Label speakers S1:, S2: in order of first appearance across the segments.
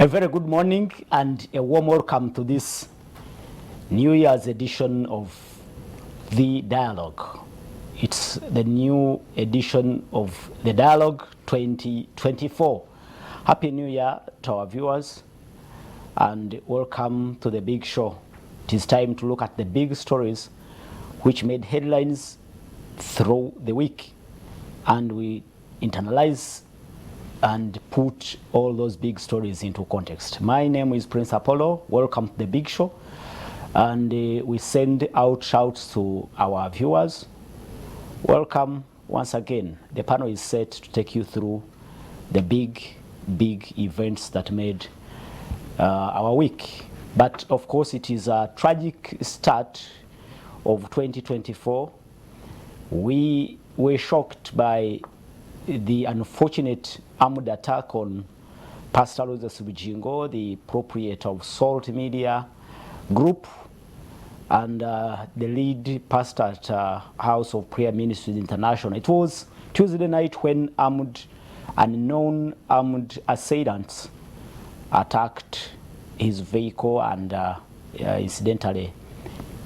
S1: A very good morning and a warm welcome to this New Year's edition of The Dialogue. It's the new edition of The Dialogue 2024. Happy New Year to our viewers and welcome to the big show. It is time to look at the big stories which made headlines through the week, and we internalize and put all those big stories into context. My name is Prince Apollo. Welcome to the big show. And we send out shouts to our viewers. Welcome once again. The panel is set to take you through the big events that made our week. But of course, it is a tragic start of 2024. We were shocked by the unfortunate armed attack on Pastor Joseph Bujingo, the proprietor of Salt Media Group, and the lead pastor at House of Prayer Ministries International. It was Tuesday night when unknown armed assailants attacked his vehicle and incidentally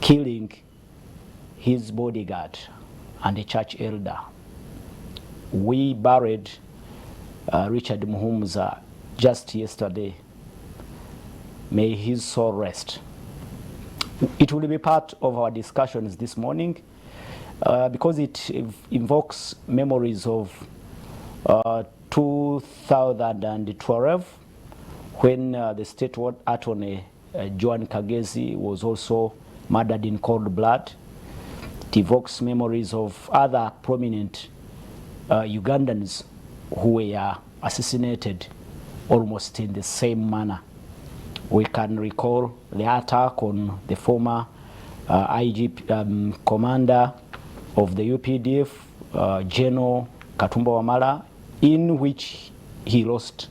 S1: killing his bodyguard and a church elder. We buried Richard Muhumuza just yesterday. May his soul rest. It will be part of our discussions this morning because it invokes memories of 2012 when the state attorney Joan Kagezi was also murdered in cold blood. It evokes memories of other prominent Ugandans who were assassinated almost in the same manner. We can recall the attack on the former IGP commander of the UPDF, General Katumba Wamala, in which he lost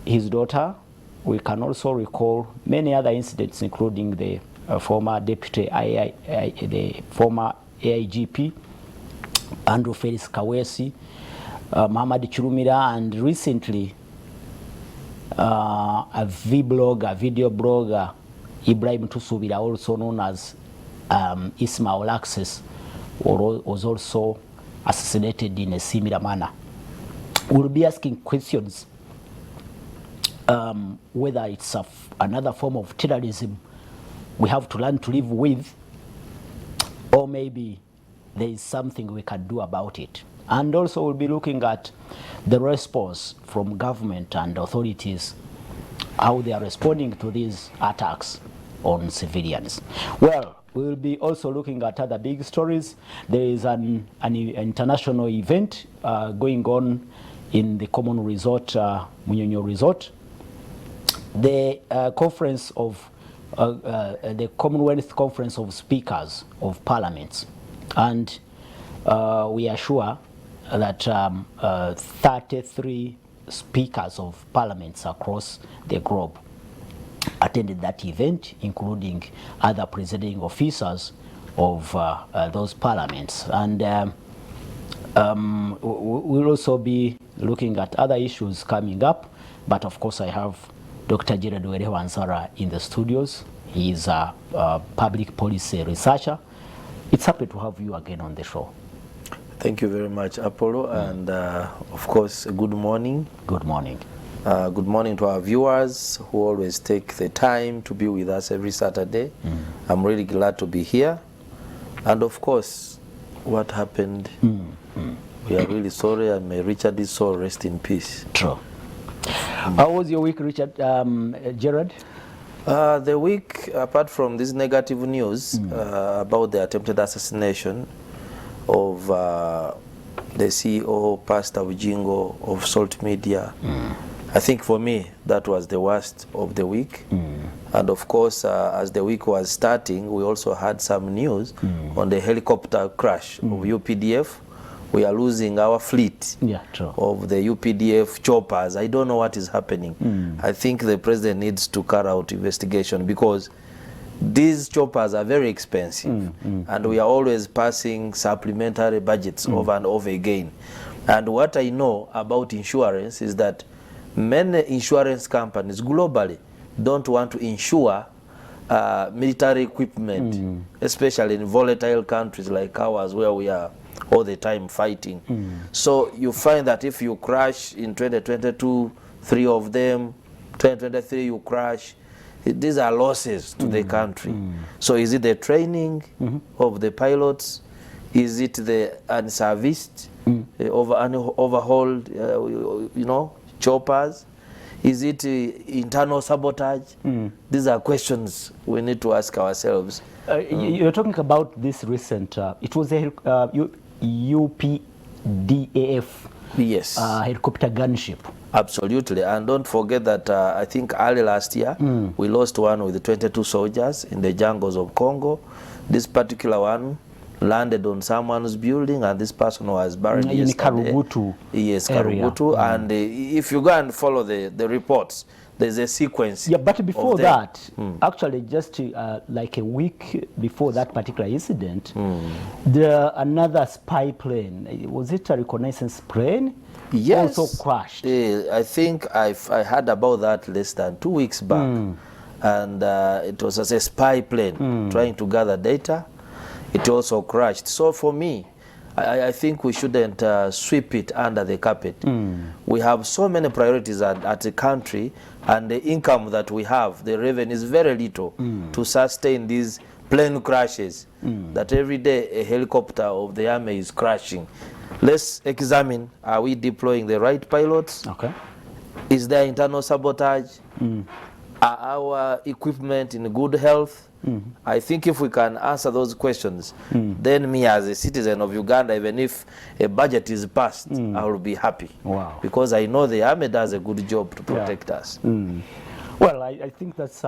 S1: his daughter. We can also recall many other incidents, including the former deputy the former AIGP, Andrew Felix Kawesi, Muhammad Chirumira, and recently a video blogger, Ibrahim Tusubira, also known as Ismail Access, was also assassinated in a similar manner. We'll be asking questions whether it's another form of terrorism we have to learn to live with, or maybe there is something we can do about it. And also we'll be looking at the response from government and authorities, how they are responding to these attacks on civilians. Well, we will be also looking at other big stories. There is an international event going on in the common resort, Munyonyo Resort. The conference of the Commonwealth Conference of Speakers of Parliaments, and we are sure that 33 speakers of parliaments across the globe attended that event, including other presiding officers of those parliaments. And we'll also be looking at other issues coming up, but of course I have Dr. Gerard Werewansara in the studios. He is a public policy researcher. It's happy to have you again on the show.
S2: Thank you very much, Apollo, and of course, good morning.
S1: Good morning.
S2: Good morning to our viewers who always take the time to be with us every Saturday. I'm really glad to be here. And of course, what happened, we are really sorry, and may Richard's soul rest in peace.
S1: True. How was your week, Richard? Gerard?
S2: The week, apart from this negative news about the attempted assassination of the CEO, Pastor Bujingo of Salt Media, I think for me that was the worst of the week. And of course, as the week was starting, we also had some news on the helicopter crash of UPDF. We are losing our fleet of the UPDF choppers. I don't know what is happening. I think the president needs to carry out investigation because these choppers are very expensive, and we are always passing supplementary budgets over and over again. And what I know about insurance is that many insurance companies globally don't want to insure military equipment, especially in volatile countries like ours where we are all the time fighting. So you find that if you crash in 2022, 3 of them, 2023 you crash, these are losses to the country. So is it the training of the pilots? Is it the unserviced, overhauled, you know, choppers? Is it internal sabotage? These are questions we need to ask ourselves.
S1: You're talking about this recent, it was a UPDAF
S2: Yes.
S1: Helicopter gunship.
S2: Absolutely. And don't forget that I think early last year, we lost one with 22 soldiers in the jungles of Congo. This particular one landed on someone's building, and this person was buried
S1: in
S2: yesterday.
S1: Karugutu.
S2: Yes,
S1: area.
S2: Karugutu. And if you go and follow the reports, there's a sequence.
S1: Yeah, but before that, actually just like a week before that particular incident, another spy plane, was it a reconnaissance plane?
S2: Yes.
S1: Also crashed.
S2: I think I heard about that less than 2 weeks back. And it was as a spy plane trying to gather data. It also crashed. So for me, I think we shouldn't sweep it under the carpet. We have so many priorities at the country, and the income that we have, the revenue is very little to sustain these plane crashes, that every day a helicopter of the army is crashing. Let's examine, are we deploying the right pilots?
S1: Okay.
S2: Is there internal sabotage? Are our equipment in good health? I think if we can answer those questions, then me as a citizen of Uganda, even if a budget is passed, I will be happy.
S1: Wow.
S2: Because I know the army does a good job to protect us.
S1: Well, I think that's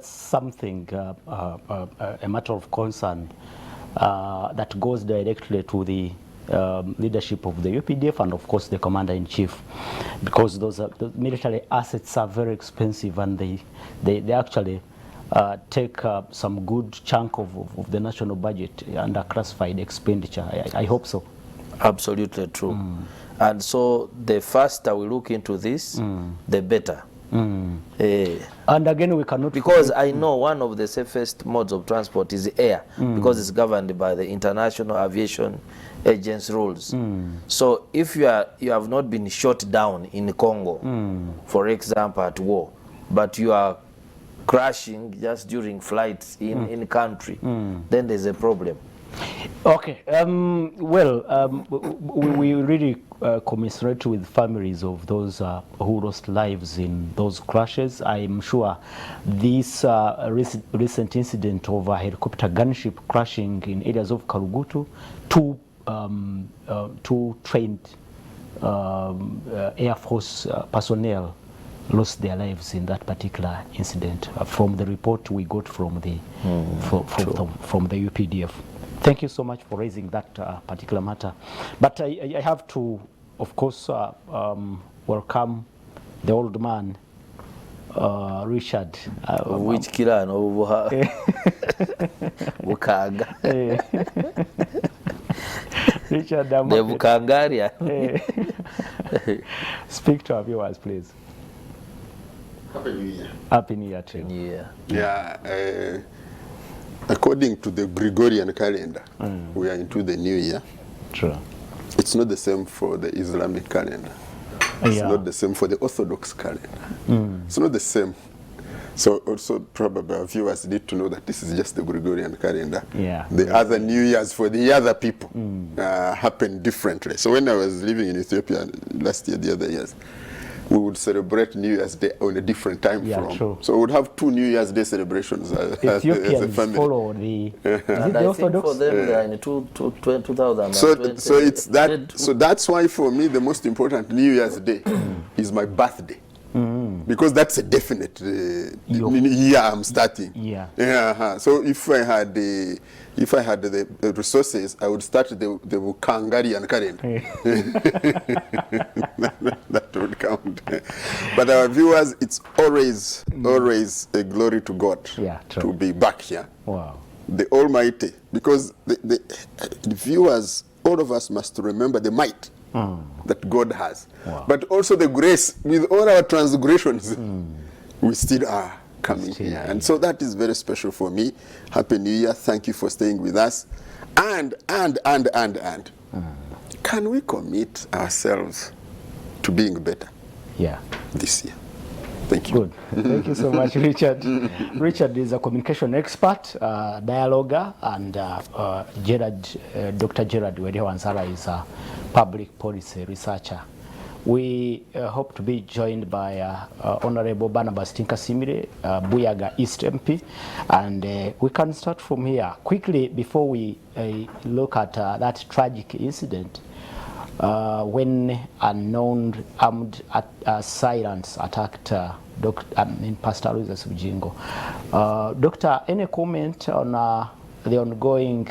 S1: something, a matter of concern that goes directly to the leadership of the UPDF and of course the commander-in-chief, because those military assets are very expensive, and they actually take some good chunk of the national budget under classified expenditure. I hope so.
S2: Absolutely true. And so the faster we look into this, the better.
S1: And again, we cannot,
S2: because I know one of the safest modes of transport is air, because it's governed by the International Aviation Agency rules. So if you have not been shot down in Congo, for example, at war, but you are crashing just during flights in country, then there's a problem.
S1: Okay. Well, we really commiserate with families of those who lost lives in those crashes. I'm sure this recent incident of a helicopter gunship crashing in areas of Karugutu, two trained Air Force personnel lost their lives in that particular incident, from the report we got from the from the UPDF. Thank you so much for raising that particular matter. But I have to, of course, welcome the old man, Richard.
S2: Which killer? No, Bukaga.
S1: Richard,
S2: the Bukangaria.
S1: Speak to our viewers, please.
S3: Happy New Year.
S1: Happy New Year to you.
S2: Yeah.
S3: Yeah. According to the Gregorian calendar, we are into the new year.
S1: True.
S3: It's not the same for the Islamic calendar. It's not the same for the Orthodox calendar. It's not the same. So also probably our viewers need to know that this is just the Gregorian calendar.
S1: Yeah.
S3: The other New Years for the other people happen differently. So when I was living in Ethiopia last year, the other years, we would celebrate New Year's Day on a different time frame.
S1: True.
S3: So we would have 2 New Year's Day celebrations as a family.
S1: Follow the, is it
S2: And
S1: the
S2: I
S1: Orthodox?
S2: think for them, they are in 2020.
S3: So it's that. So that's why for me the most important New Year's Day is my birthday, because that's a definite year I'm starting.
S1: Yeah.
S3: So if I had the resources, I would start the Bukangarian calendar. That would count. But our viewers, it's always a glory to God to be back here.
S1: Wow.
S3: The Almighty, because the viewers, all of us must remember the might that God has.
S1: Wow.
S3: But also the grace, with all our transgressions, we still are coming here. And so that is very special for me. Happy New Year. Thank you for staying with us. And. Can we commit ourselves to being better this year? Thank you.
S1: Good. Thank you so much, Richard. Richard is a communication expert, dialoguer, and Dr. Gerard Wedewansara is a public policy researcher. We hope to be joined by Honorable Barnabas Tinkasimire, Buyaga East MP, and we can start from here. Quickly, before we look at that tragic incident, when unknown armed assailants attacked Pastor Aloysius Bujingo. Doctor, any comment on the ongoing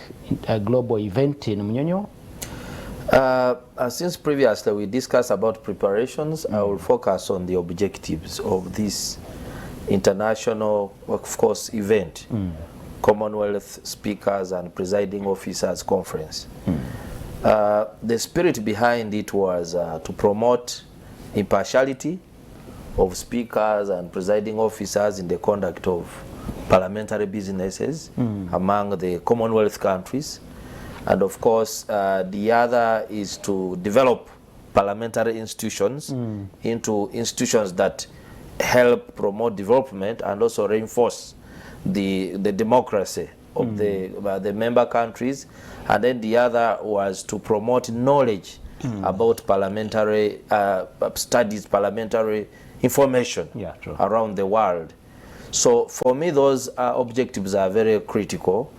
S1: global event in Munyonyo?
S2: Since previously we discussed about preparations, I will focus on the objectives of this international, of course, event, Commonwealth Speakers and Presiding Officers Conference. The spirit behind it was to promote impartiality of speakers and presiding officers in the conduct of parliamentary businesses among the Commonwealth countries. And of course, the other is to develop parliamentary institutions into institutions that help promote development and also reinforce the democracy of the member countries. And then the other was to promote knowledge about parliamentary studies, parliamentary information around the world. So for me, those objectives are very critical.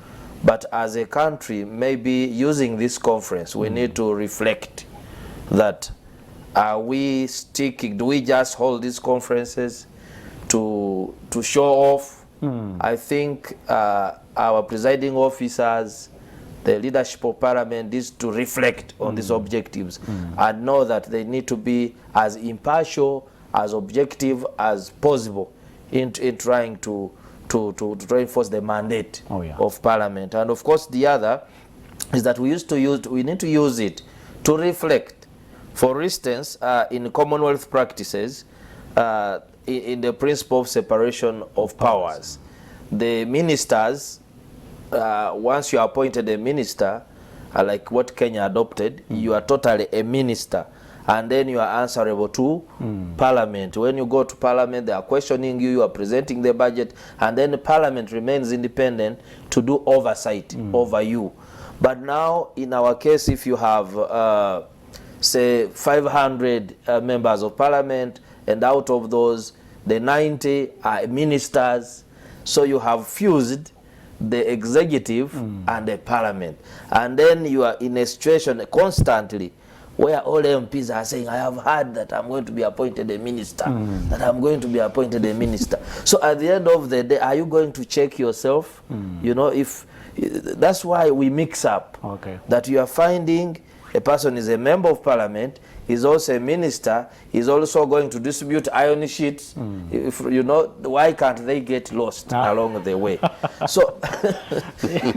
S2: But as a country, maybe using this conference, we need to reflect that are we sticking, do we just hold these conferences to show off? I think our presiding officers, the leadership of parliament needs to reflect on these objectives and know that they need to be as impartial, as objective as possible in trying to reinforce the mandate of parliament. And of course the other is that we need to use it to reflect. For instance, in Commonwealth practices, in the principle of separation of powers, the ministers, once you are appointed a minister, like what Kenya adopted, you are totally a minister. And then you are answerable to Parliament. When you go to Parliament, they are questioning you, you are presenting the budget, and then the Parliament remains independent to do oversight over you. But now, in our case, if you have, say, 500 members of Parliament, and out of those, the 90 are ministers, so you have fused the executive and the Parliament. And then you are in a situation constantly where all MPs are saying, I have heard that I'm going to be appointed a minister, that I'm going to be appointed a minister. So at the end of the day, are you going to check yourself? You know, if that's why we mix up. That you are finding a person is a member of parliament, is also a minister, is also going to distribute iron sheets. If you know, why can't they get lost along the way? So,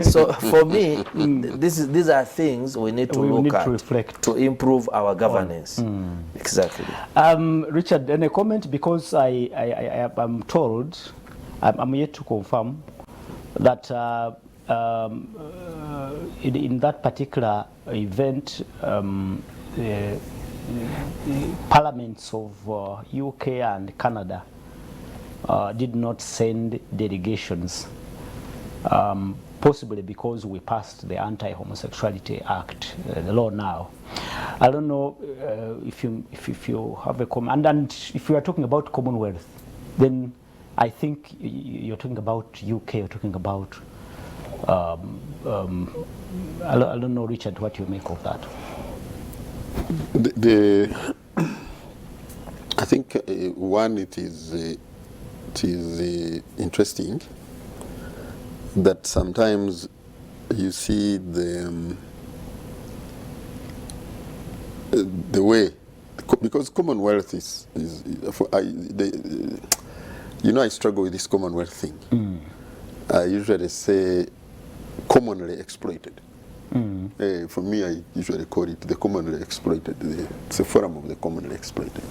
S2: so for me, these are things we need to look at
S1: reflect
S2: to improve our governance. Exactly.
S1: Richard, any comment? Because I'm told, I'm yet to confirm that in that particular event, parliaments of UK and Canada did not send delegations, possibly because we passed the Anti-Homosexuality Act, the law now. I don't know if you have a comment, and if you are talking about Commonwealth, then I think you're talking about UK, you're talking about I don't know, Richard, what you make of that.
S3: I think one, it is interesting that sometimes you see the way, because Commonwealth is you know, I struggle with this Commonwealth thing. I usually say commonly exploited. For me, I usually call it the commonly exploited. It's a forum of the commonly exploited.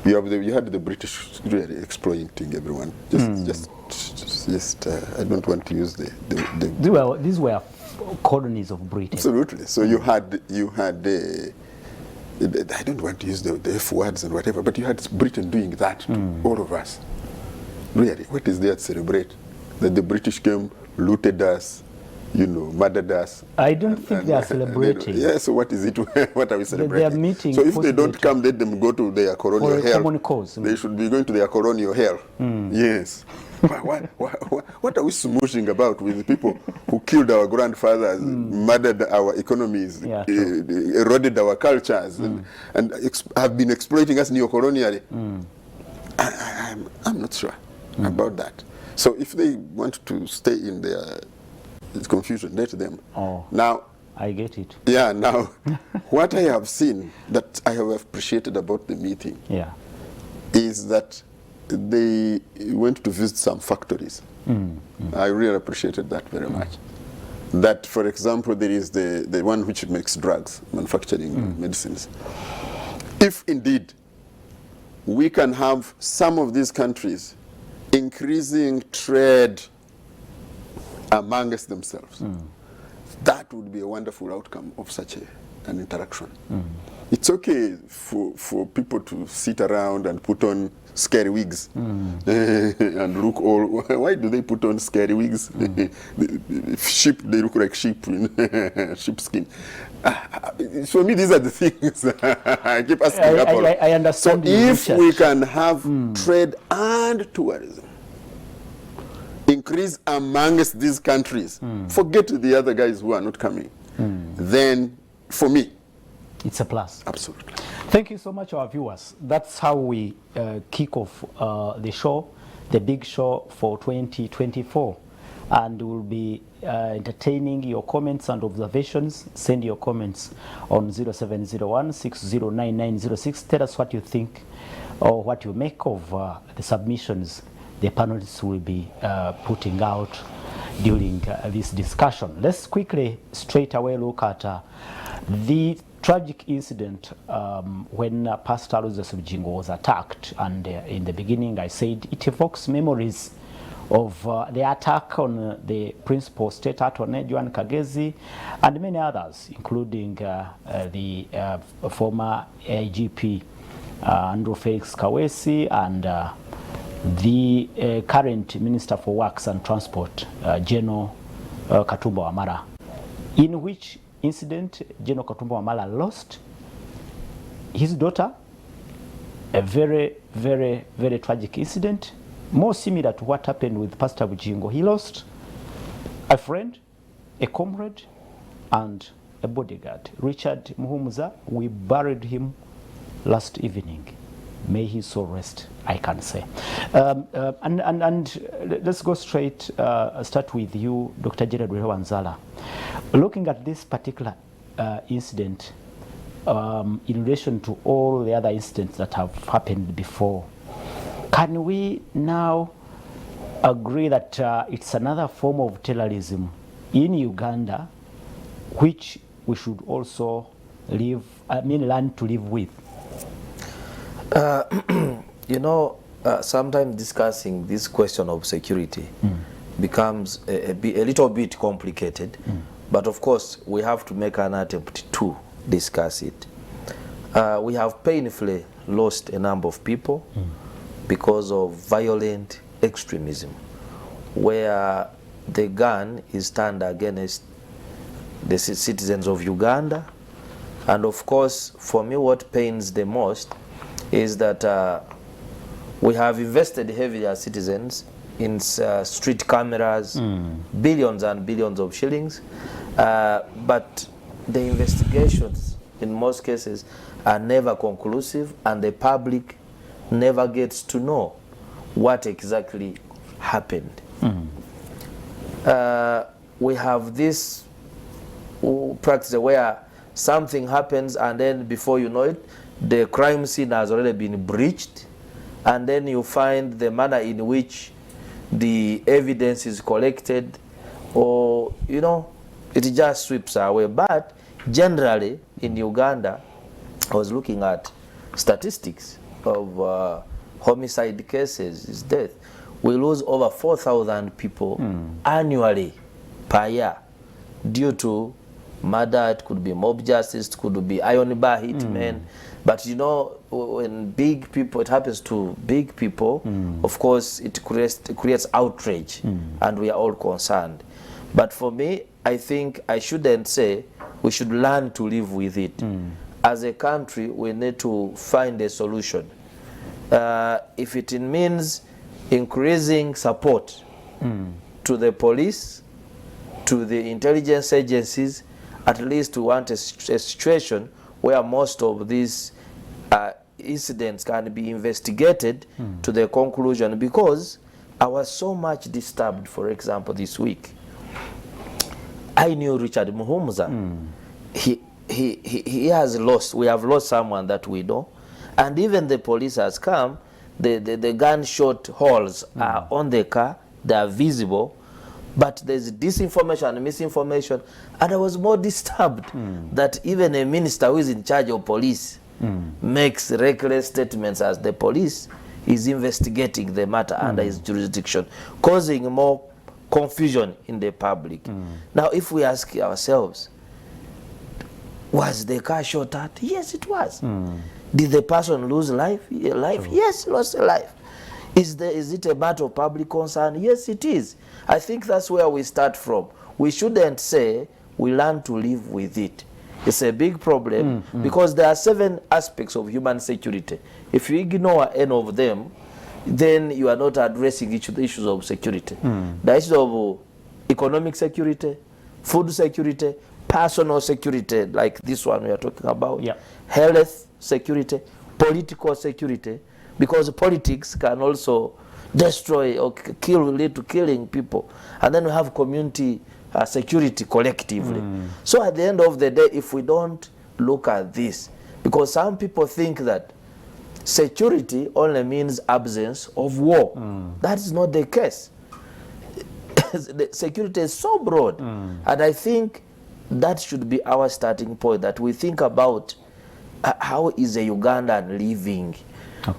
S3: You had the British really exploiting everyone. I don't want to use the
S1: These were colonies of Britain.
S3: Absolutely. So you had I don't want to use the F words and whatever, but you had Britain doing that to all of us. Really, what is there to celebrate? That the British came, looted us, murdered us.
S1: I don't think they are celebrating.
S3: Yeah, so what is it? What are we celebrating?
S1: They are meeting.
S3: So if they don't come, let them go to their colonial hell.
S1: Common cause.
S3: They should be going to their colonial hell. Yes. What are we smooshing about with people who killed our grandfathers, murdered our economies, eroded our cultures, and have been exploiting us neo-colonially? I'm not sure about that. So if they want to stay in their confusion, let them. Now,
S1: I get it.
S3: Yeah, now, what I have seen that I have appreciated about the meeting is that they went to visit some factories. I really appreciated that very much. That, for example, there is the one which makes drugs, manufacturing medicines. If indeed we can have some of these countries increasing trade amongst themselves, that would be a wonderful outcome of such an interaction. It's okay for people to sit around and put on scary wigs and look all. Why do they put on scary wigs? Sheep, they look like sheep in sheepskin. For me, these are the things I keep asking about.
S1: I understand.
S3: So if we can have trade and tourism increase amongst these countries, forget the other guys who are not coming, then for me,
S1: it's a plus.
S3: Absolutely.
S1: Thank you so much, our viewers. That's how we kick off the show, the big show for 2024. And we'll be entertaining your comments and observations. Send your comments on 0701 609906. Tell us what you think or what you make of the submissions the panelists will be putting out during this discussion. Let's quickly straight away look at the tragic incident when Pastor Aloysius Bujingo was attacked. And in the beginning I said it evokes memories of the attack on the principal state attorney, Joan Kagezi, and many others, including the former IGP Andrew Felix Kawesi and the current Minister for Works and Transport, General Katumba Wamala, in which incident General Katumba Wamala lost his daughter. A very, very, very tragic incident, more similar to what happened with Pastor Bujingo. He lost a friend, a comrade, and a bodyguard. Richard Muhumuza, we buried him last evening. May his soul rest, I can say. And let's go straight, start with you, Dr. Jared Wanzala. Looking at this particular incident, in relation to all the other incidents that have happened before, can we now agree that it's another form of terrorism in Uganda, which we should also learn to live with?
S2: Sometimes discussing this question of security becomes a little bit complicated, but of course we have to make an attempt to discuss it. We have painfully lost a number of people because of violent extremism, where the gun is turned against the citizens of Uganda. And of course, for me, what pains the most is that we have invested heavily as citizens in street cameras, billions and billions of shillings, but the investigations in most cases are never conclusive, and the public never gets to know what exactly happened. We have this practice where something happens and then before you know it, the crime scene has already been breached, and then you find the manner in which the evidence is collected, or it just sweeps away. But generally in Uganda, I was looking at statistics of homicide cases, death. We lose over 4,000 people annually per year due to murder. It could be mob justice, it could be iron bar hitmen. But you know, when big people, it happens to big people, of course it creates outrage, and we are all concerned. But for me, I think I shouldn't say we should learn to live with it. As a country, we need to find a solution. If it means increasing support to the police, to the intelligence agencies, at least we want a situation where most of these incidents can be investigated to the conclusion, because I was so much disturbed. For example, this week, I knew Richard Muhumuza. He has lost, we have lost someone that we know, and even the police has come, the gunshot holes are on the car, they are visible, but there's disinformation and misinformation. And I was more disturbed that even a minister who is in charge of police makes reckless statements as the police is investigating the matter under his jurisdiction, causing more confusion in the public. Now, if we ask ourselves, was the car shot at? Yes, it was. Did the person lose life? Yes, lost a life. Is it a matter of public concern? Yes, it is. I think that's where we start from. We shouldn't say we learn to live with it. It's a big problem because there are 7 aspects of human security. If you ignore any of them, then you are not addressing the issues of security. The issues of economic security, food security, personal security, like this one we are talking about, health security, political security, because politics can also destroy or lead to killing people. And then we have community security collectively. So at the end of the day, if we don't look at this, because some people think that security only means absence of war. That is not the case. The security is so broad, and I think that should be our starting point, that we think about how is a Ugandan living.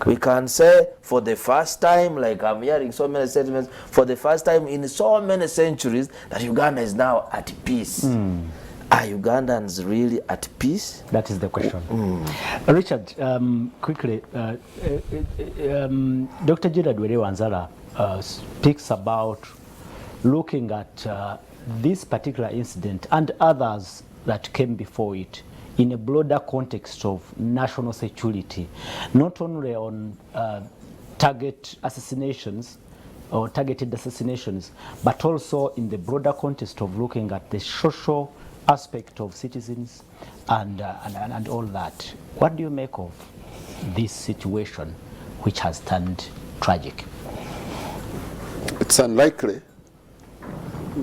S2: We can say for the first time, like I'm hearing so many statements, for the first time in so many centuries, that Uganda is now at peace. Are Ugandans really at peace?
S1: That is the question. Richard, quickly, Dr. Gerard Were-Wanzala speaks about looking at this particular incident and others that came before it in a broader context of national security, not only on targeted assassinations, but also in the broader context of looking at the social aspect of citizens and all that. What do you make of this situation, which has turned tragic?
S3: It's unlikely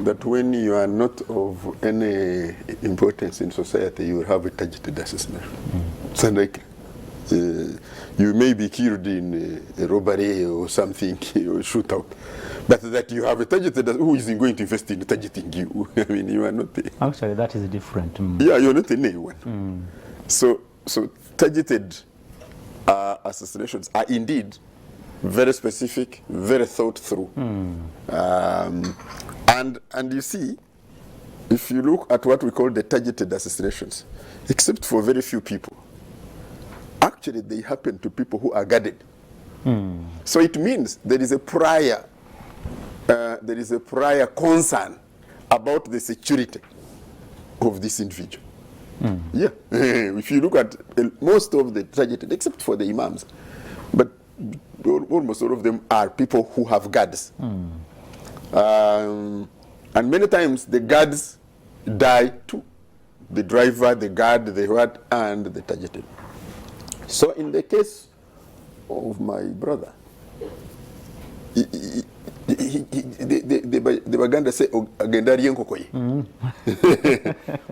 S3: that when you are not of any importance in society, you will have a targeted assassination. It's unlikely. You may be killed in a robbery or something, or shootout, but that you have a targeted, who is going to invest in targeting you? I mean, you are not there.
S1: Actually, that is different.
S3: Yeah, you're not anyone. So targeted assassinations are indeed very specific, very thought through. And you see, if you look at what we call the targeted assassinations, except for very few people, actually they happen to people who are guarded. So it means there is a prior concern about the security of this individual. Yeah, if you look at most of the targeted, except for the imams, but almost all of them are people who have guards. And many times the guards die too. The driver, the guard, the what, and the targeted. So in the case of my brother, the Baganda say,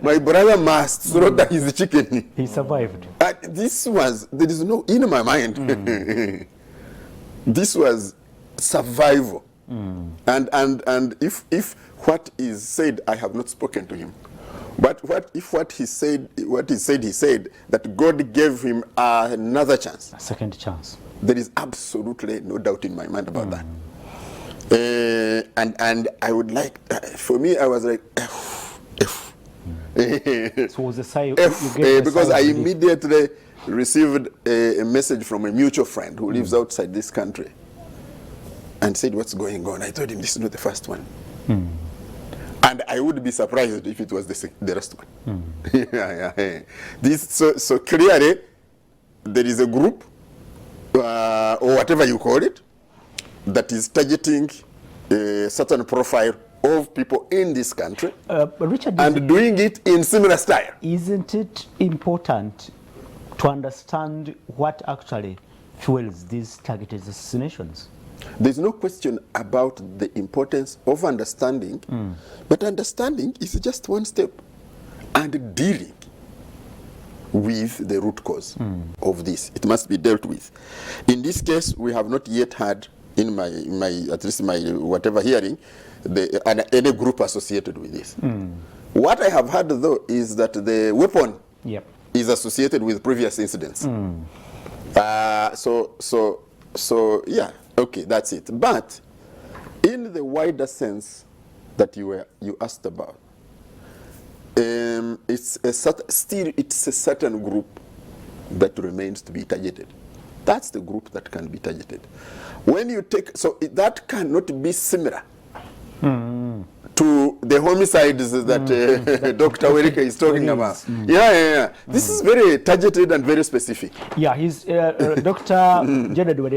S3: my brother must slaughter his chicken.
S1: He survived.
S3: This was, there is no, in my mind, this was survival. And if what is said, I have not spoken to him. But what he said that God gave him another chance,
S1: A second chance.
S3: there is absolutely no doubt in my mind about that. And I would like, for me, I was like,
S1: So it was a sign
S3: because I immediately received a message from a mutual friend who lives outside this country and said, what's going on? I told him, this is not the first one. And I would be surprised if it was the last one. So clearly, there is a group, or whatever you call it, that is targeting a certain profile of people in this country,
S1: Richard,
S3: and doing it in similar style.
S1: Isn't it important to understand what actually fuels these targeted assassinations?
S3: There's no question about the importance of understanding, but understanding is just one step, and dealing with the root cause of this. It must be dealt with. In this case, we have not yet had, in my at least my whatever hearing, any group associated with this. What I have heard though is that the weapon is associated with previous incidents. So yeah, okay, that's it. But in the wider sense that you asked about, it's a certain group that remains to be targeted. That's the group that can be targeted. When you take, so that cannot be similar to the homicides that Dr. Werika is talking about. This is very targeted and very specific.
S1: Yeah, he's Dr. Jared Were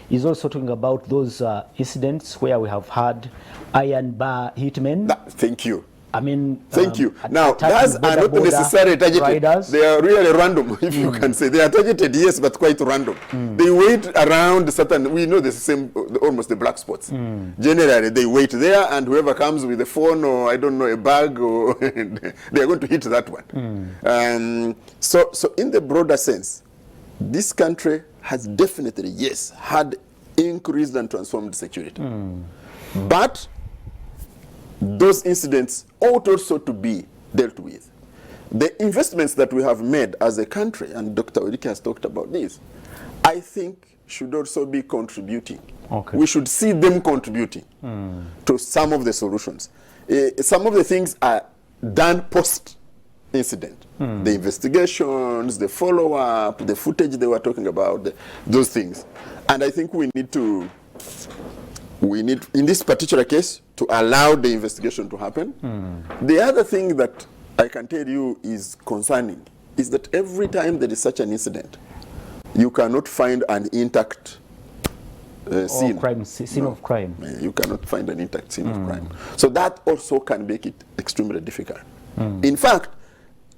S1: is also talking about those incidents where we have had iron bar hitmen.
S3: Thank you.
S1: I mean,
S3: thank you. Now, those are not necessarily targeted. Riders. They are really random, if you can say. They are targeted, yes, but quite random. They wait around certain, we know the same, almost the black spots. Generally, they wait there, and whoever comes with a phone or, I don't know, a bag, or they are going to hit that one. So in the broader sense, this country has definitely, yes, had increased and transformed security. But those incidents ought also to be dealt with. The investments that we have made as a country, and Dr. Werika has talked about this, I think should also be contributing. Okay. We should see them contributing to some of the solutions. Some of the things are done post-incident. The investigations, the follow-up, the footage they were talking about, those things. And I think we need, in this particular case, to allow the investigation to happen. The other thing that I can tell you is concerning is that every time there is such an incident, you cannot find an intact scene.
S1: Scene of crime.
S3: You cannot find an intact scene of crime. So that also can make it extremely difficult. In fact,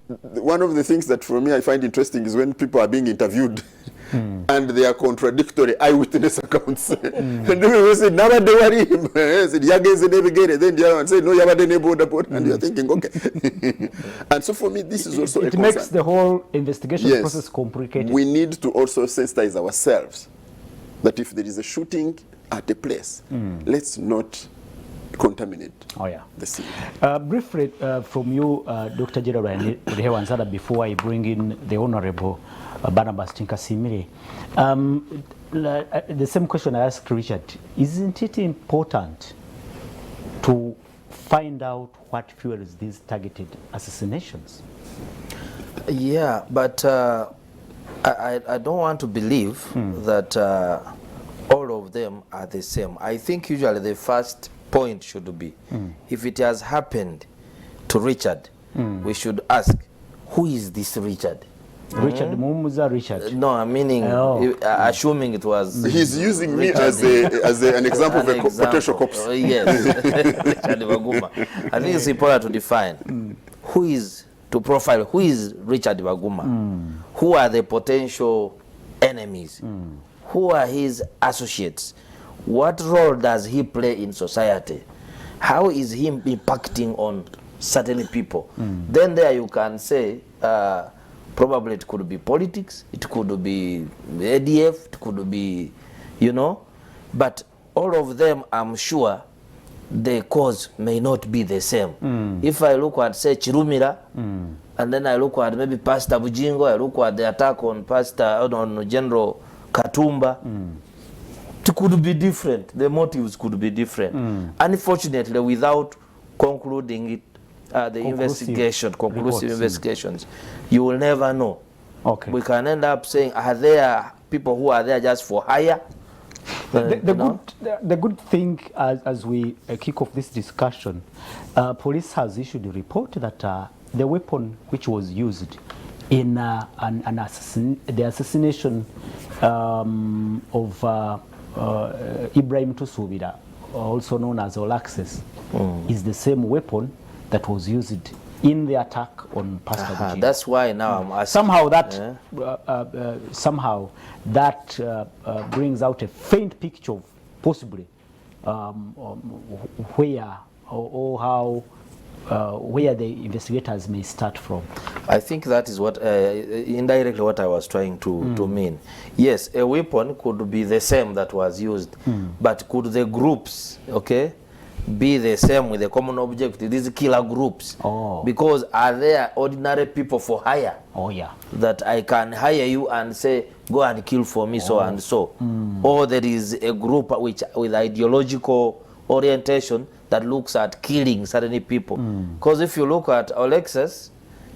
S3: one of the things that for me I find interesting is when people are being interviewed and they are contradictory eyewitness accounts. And then we say, never they worry him. Then the other one say, no, you have a and you're thinking, okay. And so for me, this is also
S1: it makes the whole investigation process complicated.
S3: We need to also sensitize ourselves that if there is a shooting at a place, let's not contaminate the scene.
S1: Briefly from you, Dr. Gerard Rehewanzada, before I bring in the Honorable Barnabas Tinkasimire. The same question I asked Richard, isn't it important to find out what fuels these targeted assassinations?
S2: Yeah, but I don't want to believe that all of them are the same. I think usually the first point should be, if it has happened to Richard, we should ask, who is this Richard?
S1: Richard Mumuza Richard.
S2: No, I'm meaning assuming it was.
S3: He's using me as an example of a potential corpse.
S2: Yes, Richard Baguma. I think it's important to define who is, to profile who is Richard Baguma. Who are the potential enemies? Who are his associates? What role does he play in society? How is he impacting on certain people? Then there you can say, probably it could be politics, it could be ADF, it could be, but all of them, I'm sure, the cause may not be the same. If I look at, say, Chirumira, and then I look at maybe Pastor Bujingo, I look at the attack on on General Katumba, it could be different. The motives could be different. Unfortunately, without concluding it, the conclusive investigations, you will never know.
S1: Okay.
S2: We can end up saying, are there people who are there just for hire?
S1: The good thing as we kick off this discussion, police has issued a report that the weapon which was used in the assassination of Ibrahim Tusubira, also known as Olaxes, is the same weapon that was used in the attack on Pastor Bujingo.
S2: That's why now I'm asking.
S1: Somehow that brings out a faint picture of possibly where or how where the investigators may start from.
S2: I think that is what indirectly what I was trying to mean. Yes, a weapon could be the same that was used, but could the groups, be the same with a common objective? These killer groups, because are there ordinary people for hire? That I can hire you and say go and kill for me, so and so, or there is a group which with ideological orientation that looks at killing certain people. Because if you look at Alexis,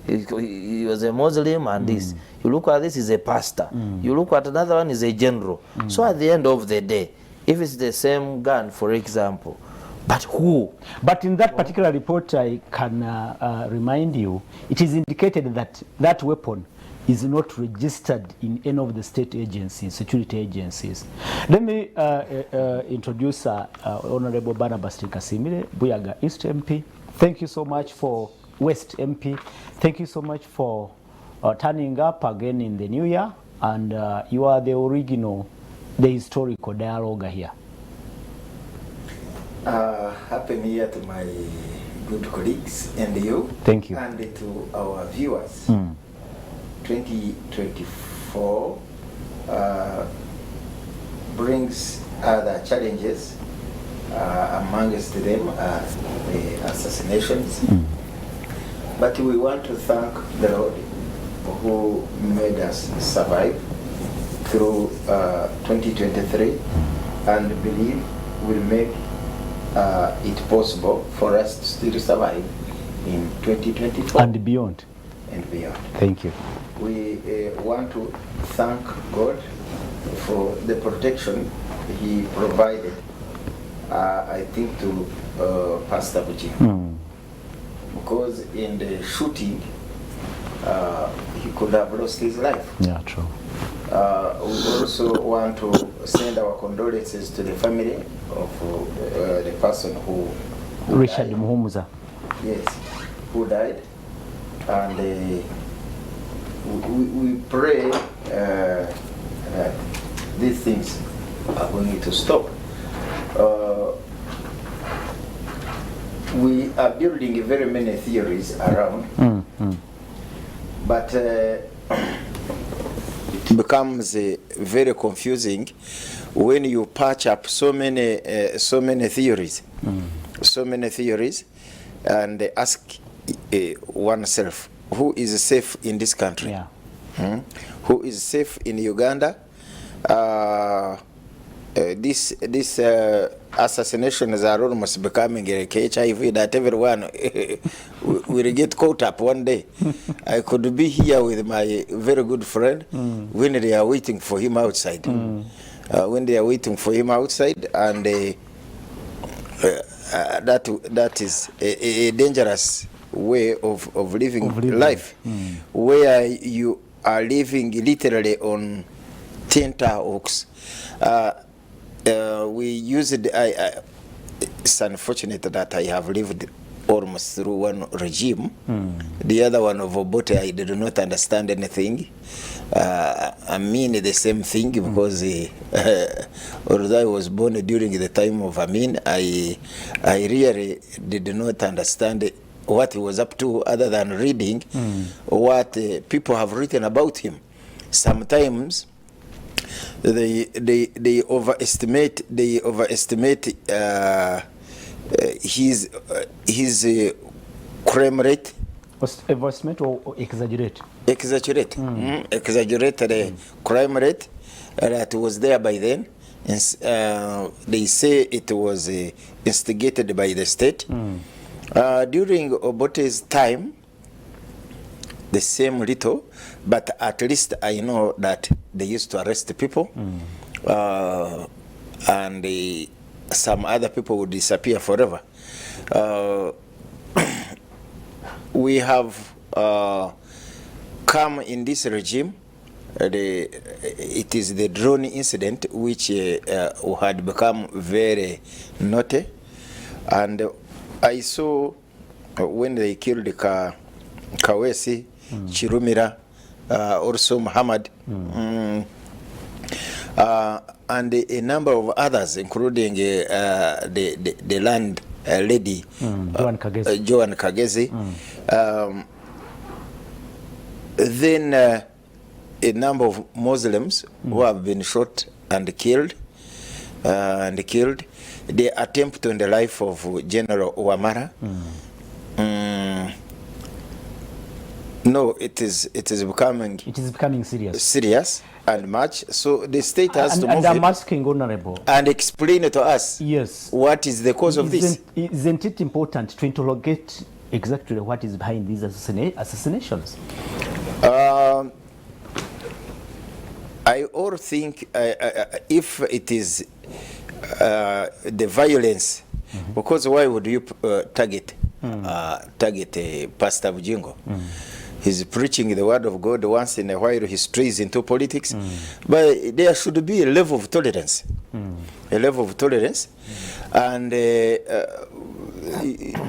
S2: he was a Muslim, and this, you look at this, he's a pastor. You look at another one, is a general. So at the end of the day, if it's the same gun, for example, but who? But in that particular report, I can remind you, it is indicated that that weapon is not registered in any of the state agencies, security agencies. Let me introduce Honorable Barnabas Kasimire, Buyaga East MP. Thank you so much for West MP. Thank you so much for turning up again in the new year. And you are the original, the historical dialogue here.
S4: Happy New Year to my good colleagues and you.
S1: Thank you.
S4: And to our viewers. 2024 brings other challenges. Amongst them are the assassinations. But we want to thank the Lord who made us survive through 2023 and believe will make it possible for us to still survive in 2024
S1: and beyond. Thank you.
S4: We want to thank God for the protection He provided, I think, to Pastor Bujingo. Because in the shooting, he could have lost his life.
S1: Yeah, true.
S4: We also want to send our condolences to the family of the person who
S1: Richard
S4: died.
S1: Muhumuza.
S4: Yes, who died. And we pray that these things are going to stop. We are building very many theories around, but it becomes very confusing when you patch up so many theories, and ask oneself, who is safe in this country? Who is safe in Uganda? These assassinations are almost becoming like HIV, that everyone will get caught up one day. I could be here with my very good friend when they are waiting for him outside. And that is a dangerous way of living life, where you are living literally on tenterhooks. It's unfortunate that I have lived almost through one regime. The other one of Obote, I did not understand anything. I mean the same thing, because although I was born during the time of Amin, I really did not understand what he was up to, other than reading what people have written about him. Sometimes They overestimate his crime rate.
S1: Overestimate or exaggerate?
S4: Exaggerate the crime rate that was there by then. And, they say it was instigated by the state. During Obote's time, the same little, but at least I know that they used to arrest people, and some other people would disappear forever. We have come in this regime. It is the drone incident which had become very naughty, and I saw when they killed Kawesi, Chirumira, also Muhammad, and a number of others, including the land lady, Joan Kagezi. Then a number of Muslims who have been shot and killed, the attempt on the life of General Wamara. No, it is becoming serious and much. So the state has to move
S1: I'm asking, Honorable,
S4: and explain it to us.
S1: Yes,
S4: what is the cause of this?
S1: Isn't it important to interrogate exactly what is behind these assassinations?
S4: I all think if it is the violence, because why would you target Pastor Bujingo? He's preaching the word of God. Once in a while he strays into politics, but there should be a level of tolerance, and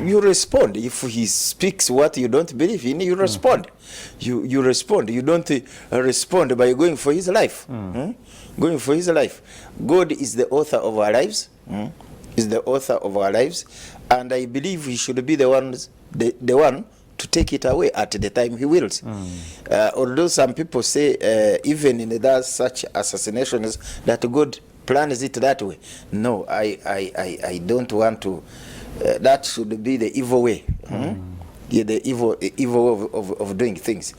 S4: you respond. If he speaks what you don't believe in, you respond. You respond. You don't respond by going for his life. Going for his life. God is the author of our lives. Is the author of our lives, and I believe he should be the one to take it away at the time he wills. Although some people say even in such assassinations that God plans it that way. No, I don't want to. That should be the evil way. Yeah, the evil way of doing things.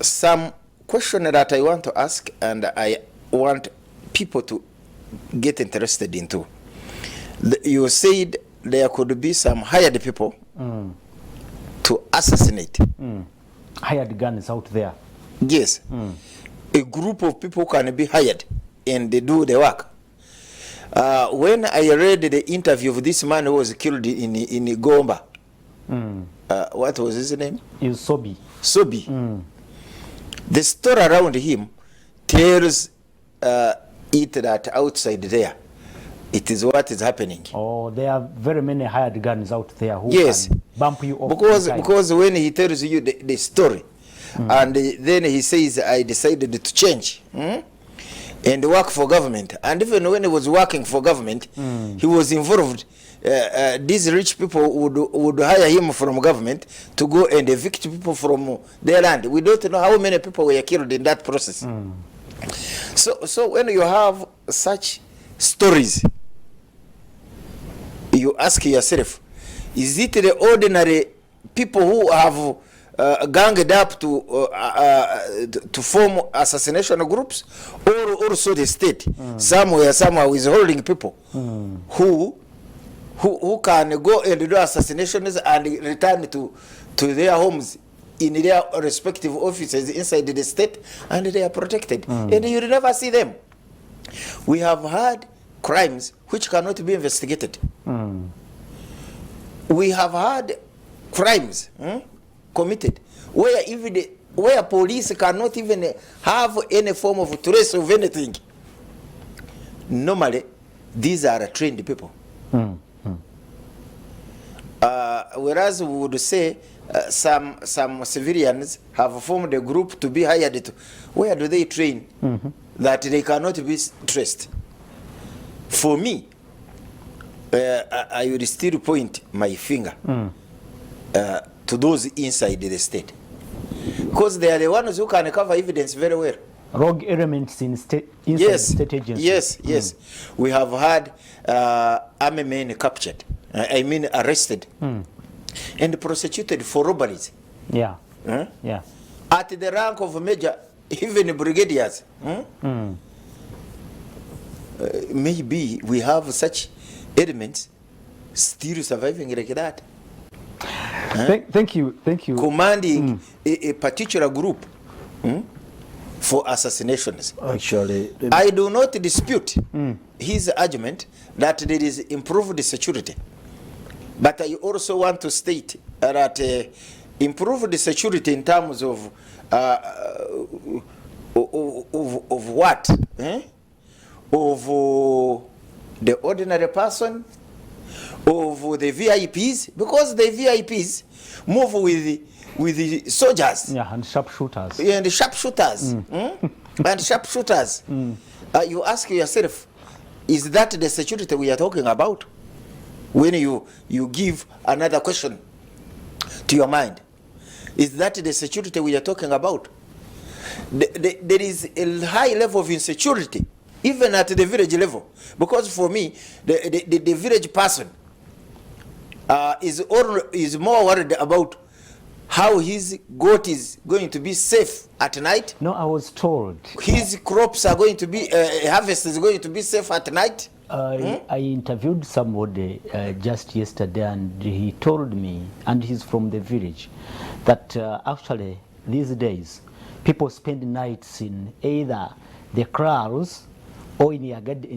S4: Some question that I want to ask, and I want people to get interested into. You said there could be some hired people to assassinate.
S1: Hired guns out there.
S4: Yes. A group of people can be hired and they do the work. When I read the interview of this man who was killed in Gomba, what was his name?
S1: It was Sobi.
S4: The story around him tells it that outside there, it is what is happening.
S1: Oh, there are very many hired guns out there who
S4: yes,
S1: can bump you off.
S4: Because when he tells you the story, and then he says, I decided to change and work for government. And even when he was working for government, he was involved. These rich people would hire him from government to go and evict people from their land. We don't know how many people were killed in that process. So when you have such stories, you ask yourself, is it the ordinary people who have ganged up to form assassination groups, or also the state somewhere is holding people who can go and do assassinations and return to their homes in their respective offices inside the state, and they are protected, and you never see them. We have had crimes which cannot be investigated. We have had crimes committed where police cannot even have any form of trace of anything. Normally, these are trained people. Whereas we would say some civilians have formed a group to be hired to. Where do they train that they cannot be traced? For me, I would still point my finger to those inside the state. because they are the ones who can cover evidence very well.
S1: Rogue elements inside state agencies.
S4: Yes. We have had army men captured, I mean arrested, and prosecuted for robberies.
S1: Yeah. Yeah.
S4: At the rank of major, even brigadiers. Maybe we have such elements still surviving like that.
S1: Thank you.
S4: Commanding a particular group for assassinations.
S2: Actually,
S4: I do not dispute his argument that there is improved security. But I also want to state that improved security in terms of what? Of the ordinary person, of the VIPs, because the VIPs move with the soldiers.
S1: Yeah, and sharpshooters.
S4: Yeah, and the sharpshooters. And sharpshooters. You ask yourself, is that the security we are talking about? When you give another question to your mind, is that the security we are talking about? There is a high level of insecurity, even at the village level. Because for me, the village person is more worried about how his goat is going to be safe at night.
S1: No, I was told
S4: his crops are going to be, harvest is going to be safe at night.
S1: I interviewed somebody just yesterday, and he told me, and he's from the village, that actually these days people spend nights in either the kraals or in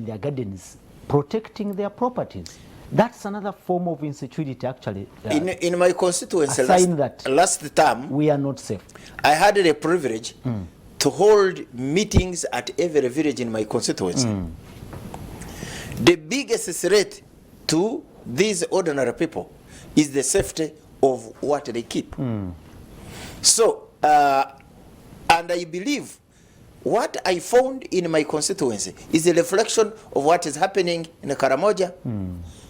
S1: their gardens protecting their properties. That's another form of insecurity, actually.
S4: In my constituency, last term,
S1: we are not safe.
S4: I had the privilege to hold meetings at every village in my constituency. The biggest threat to these ordinary people is the safety of what they keep. So, and I believe what I found in my constituency is a reflection of what is happening in Karamoja.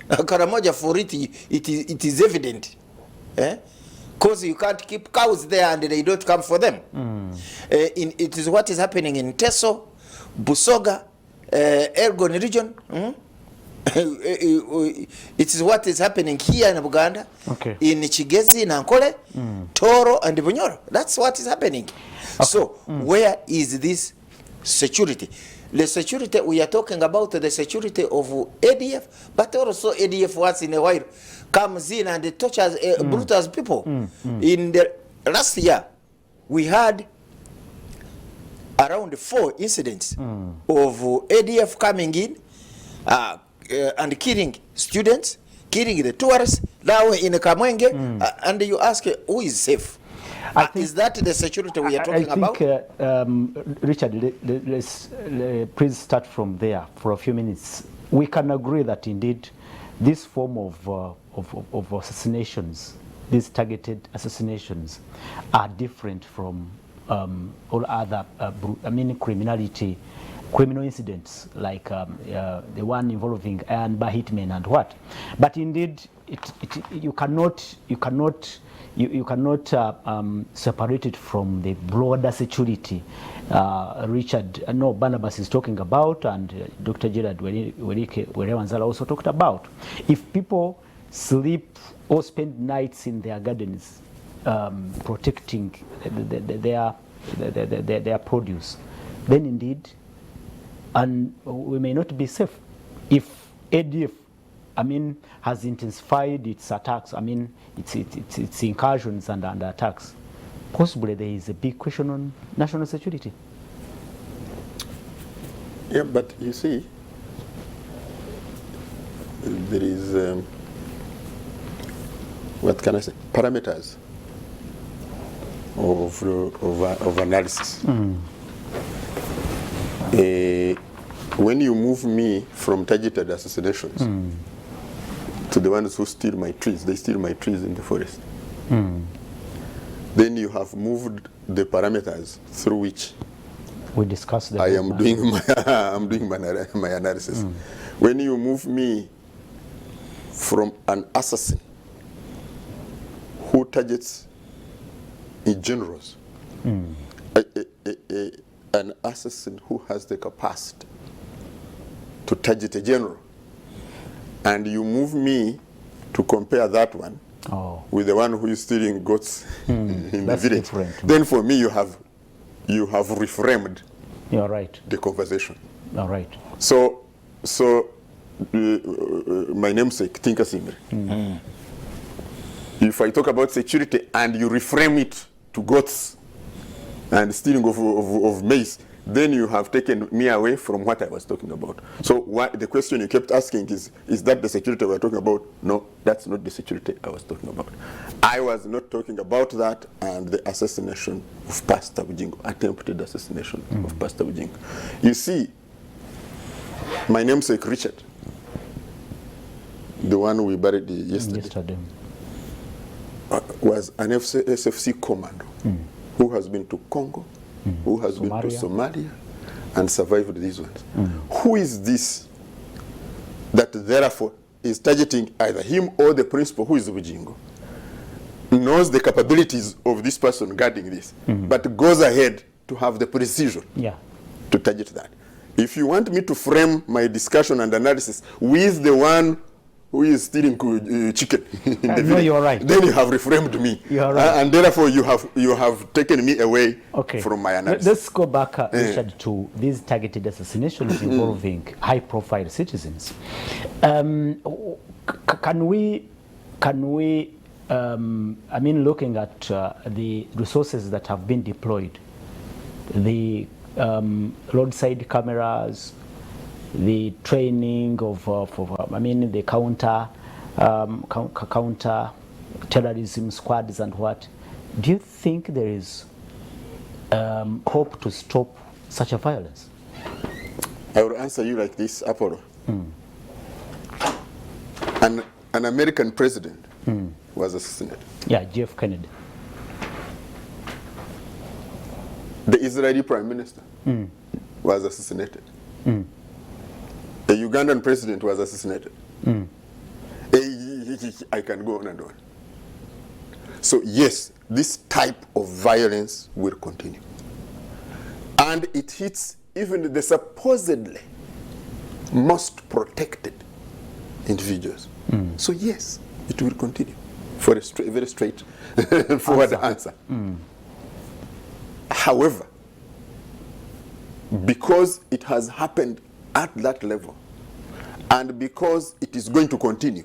S4: Karamoja, for it is evident. Because you can't keep cows there and they don't come for them. It is what is happening in Teso, Busoga, Elgon region. It is what is happening here in Buganda, in Chigezi, Nankole, Toro, and Bunyoro. That's what is happening. So, where is this security? The security we are talking about, the security of ADF, but also ADF once in a while comes in and tortures, brutals people. In the last year, we had around 4 incidents of ADF coming in and killing students, killing the tourists. Now in Kamwenge, and you ask, who is safe? Is that the security we are talking about?
S1: Richard, let's please start from there for a few minutes. We can agree that indeed this form of assassinations, these targeted assassinations, are different from all other criminal incidents like the one involving iron bar hitmen and what. But indeed, you cannot separate it from the broader security Richard, Barnabas is talking about, and Dr. Gerard Werewanzala also talked about. If people sleep or spend nights in their gardens protecting their produce, then indeed, and we may not be safe. If ADF, has intensified its attacks, its incursions and attacks, possibly there is a big question on national security.
S3: Yeah, but you see, there is, what can I say, parameters of analysis. When you move me from targeted assassinations to the ones who steal my trees, they steal my trees in the forest. Then you have moved the parameters through which
S1: we discuss the
S3: I am doing my analysis. When you move me from an assassin who targets in generals an assassin who has the capacity to target a general, and you move me to compare that one with the one who is stealing goats in the village, then for me you have reframed the conversation.
S1: All right.
S3: So my namesake Tinka Simri. If I talk about security and you reframe it to goats and stealing of maize, then you have taken me away from what I was talking about. So the question you kept asking is that the security we're talking about? No, that's not the security I was talking about. I was not talking about that and the assassination of Pastor Bujingo, attempted assassination of Pastor Bujingo. You see, my namesake Richard, the one we buried yesterday. Was an SFC commando who has been to Congo, who has been to Somalia, and survived these ones. Who is this that therefore is targeting either him or the principal, who is Bujingo, knows the capabilities of this person guarding this, but goes ahead to have the precision to target that? If you want me to frame my discussion and analysis with the one who is stealing chicken in the village,
S1: you're right.
S3: Then you have reframed me.
S1: You're right.
S3: And therefore you have taken me away from my analysis.
S1: Let's go back, Richard, to these targeted assassinations involving high-profile citizens. Can we I mean, looking at the resources that have been deployed, the roadside cameras, the training of I mean, the counter terrorism squads and what, do you think there is hope to stop such a violence?
S3: I will answer you like this, Apollo. An American president was assassinated.
S1: Yeah, Jeff Kennedy.
S3: The Israeli prime minister was assassinated. The Ugandan president was assassinated. I can go on and on. So yes, this type of violence will continue. And it hits even the supposedly most protected individuals. So yes, it will continue, for a very straight forward answer. However, because it has happened at that level, and because it is going to continue,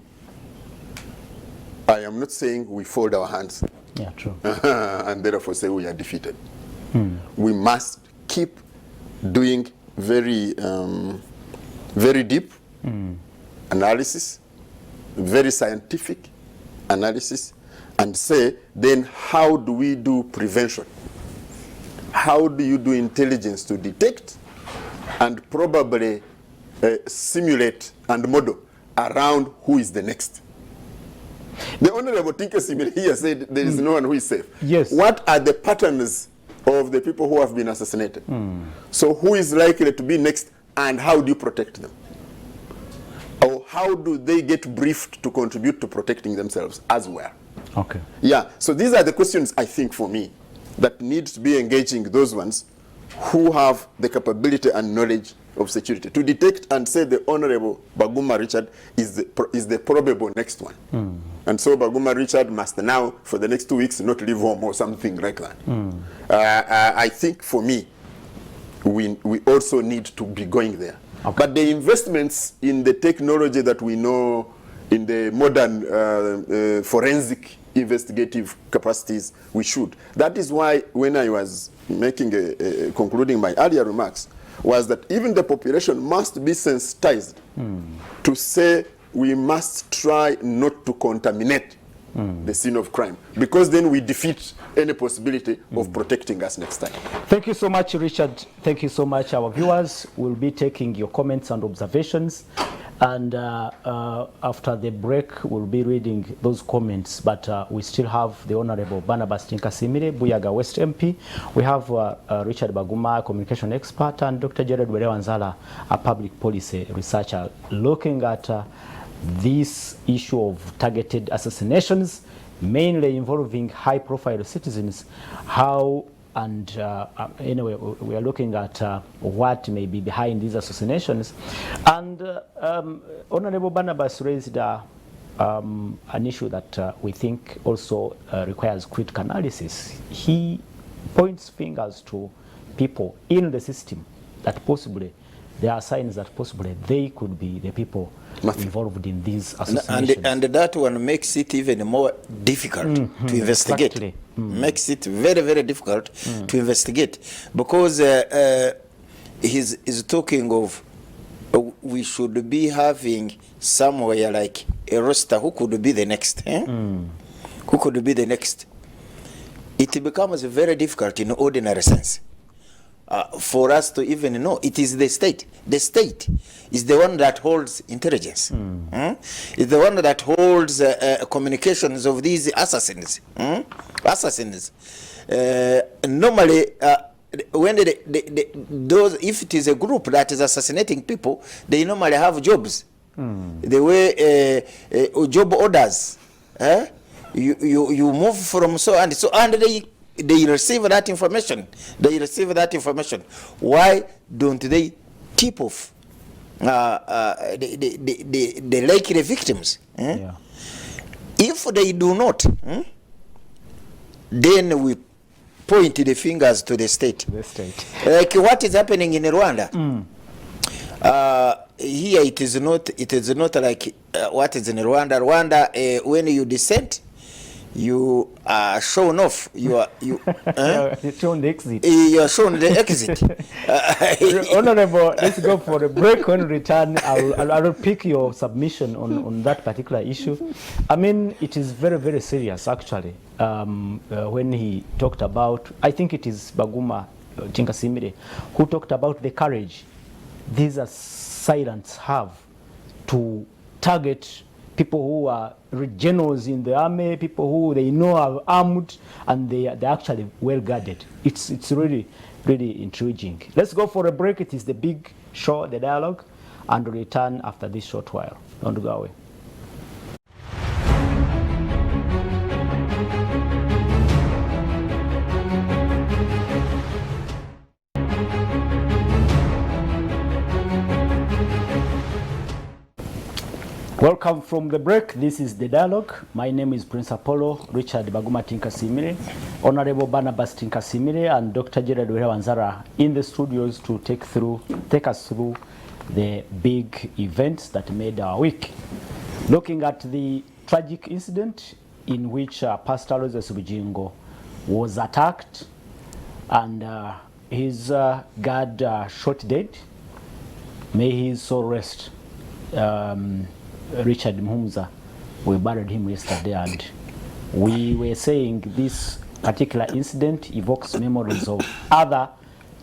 S3: I am not saying we fold our hands and therefore say we are defeated. We must keep doing very deep analysis, very scientific analysis, and say, then how do we do prevention? How do you do intelligence to detect and probably simulate and model around who is the next? The Honorable Tinka Simile here said there is no one who is safe.
S1: Yes.
S3: What are the patterns of the people who have been assassinated? So who is likely to be next, and how do you protect them? Or how do they get briefed to contribute to protecting themselves as well?
S1: Okay.
S3: Yeah, so these are the questions, I think, for me, that need to be engaging those ones who have the capability and knowledge of security to detect and say the Honorable Baguma Richard is the probable next one. And so Baguma Richard must now, for the next 2 weeks, not leave home or something like that. I think for me, we also need to be going there. But the investments in the technology that we know, in the modern forensic investigative capacities, we should. That is why when I was making concluding my earlier remarks, was that even the population must be sensitized to say we must try not to contaminate the scene of crime, because then we defeat any possibility of protecting us next time.
S1: Thank you so much, Richard. Thank you so much. Our viewers will be taking your comments and observations, and after the break we'll be reading those comments, but we still have the Honorable Barnabas Tinka Simire, Buyaga West MP. We have Richard Baguma, communication expert, and Dr. Jared Werewanzala, a public policy researcher, looking at this issue of targeted assassinations, mainly involving high-profile citizens, how anyway, we are looking at what may be behind these assassinations. And Honorable Barnabas raised an issue that we think also requires critical analysis. He points fingers to people in the system that possibly there are signs that possibly they could be the people involved in these assassinations.
S4: And that one makes it even more difficult to investigate.
S1: Exactly.
S4: Makes it very, very difficult to investigate, because he's talking of we should be having somewhere like a roster who could be the next. Who could be the next? It becomes very difficult in ordinary sense. For us to even know, it is the state. The state is the one that holds intelligence. It's the one that holds communications of these assassins. Assassins. Normally, when those, if it is a group that is assassinating people, they normally have jobs. The way job orders. You move from so and so, and they receive that information. They receive that information. Why don't they tip off the likely victims?
S1: Yeah.
S4: If they do not, then we point the fingers to the state.
S1: The state.
S4: Like what is happening in Rwanda. Here it is not like what is in Rwanda. Rwanda, when you dissent, you are shown off. You
S1: Shown the exit.
S4: You are shown the exit.
S1: Honorable, let's go for a break. When we return, I'll pick your submission on that particular issue. I mean, it is very, very serious, actually. When he talked about, I think it is Baguma Tinkasimire, who talked about the courage these assailants have to target people who are generals in the army, people who they know are armed, and they're actually well guarded. It's really, really intriguing. Let's go for a break. It is the big show, the dialogue, and we'll return after this short while. Don't go away. Welcome from the break. This is the dialogue. My name is Prince Apollo Richard Baguma Tinkasimire, Honorable Barnabas Tinkasimire, and Dr. Gerard Wanzara in the studios to take us through the big events that made our week. Looking at the tragic incident in which Pastor Moses Bujingo was attacked and his guard shot dead. May his soul rest. Richard Mhumza, we buried him yesterday, and we were saying this particular incident evokes memories of other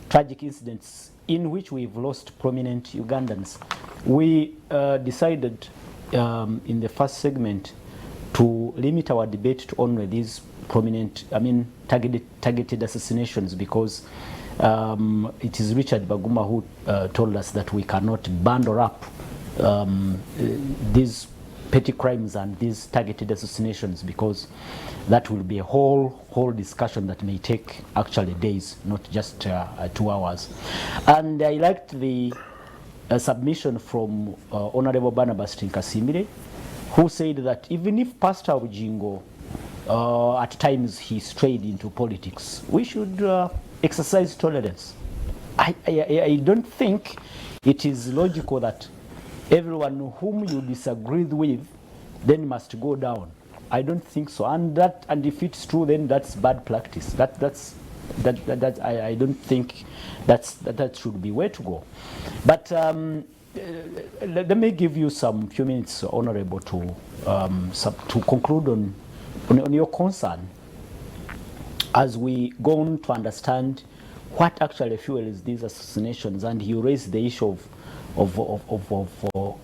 S1: tragic incidents in which we've lost prominent Ugandans. We decided in the first segment to limit our debate to only these prominent, targeted assassinations, because it is Richard Baguma who told us that we cannot bundle up these petty crimes and these targeted assassinations, because that will be a whole discussion that may take actually days, not just 2 hours. And I liked the submission from Honorable Barnabas Tinkasimire, who said that even if Pastor Ujingo at times he strayed into politics, we should exercise tolerance. I don't think it is logical that everyone whom you disagree with then must go down. I don't think so. And if it's true, then that's bad practice. I don't think that should be where to go. But let me give you some few minutes, Honorable, to conclude on your concern as we go on to understand what actually fuels these assassinations. And you raised the issue of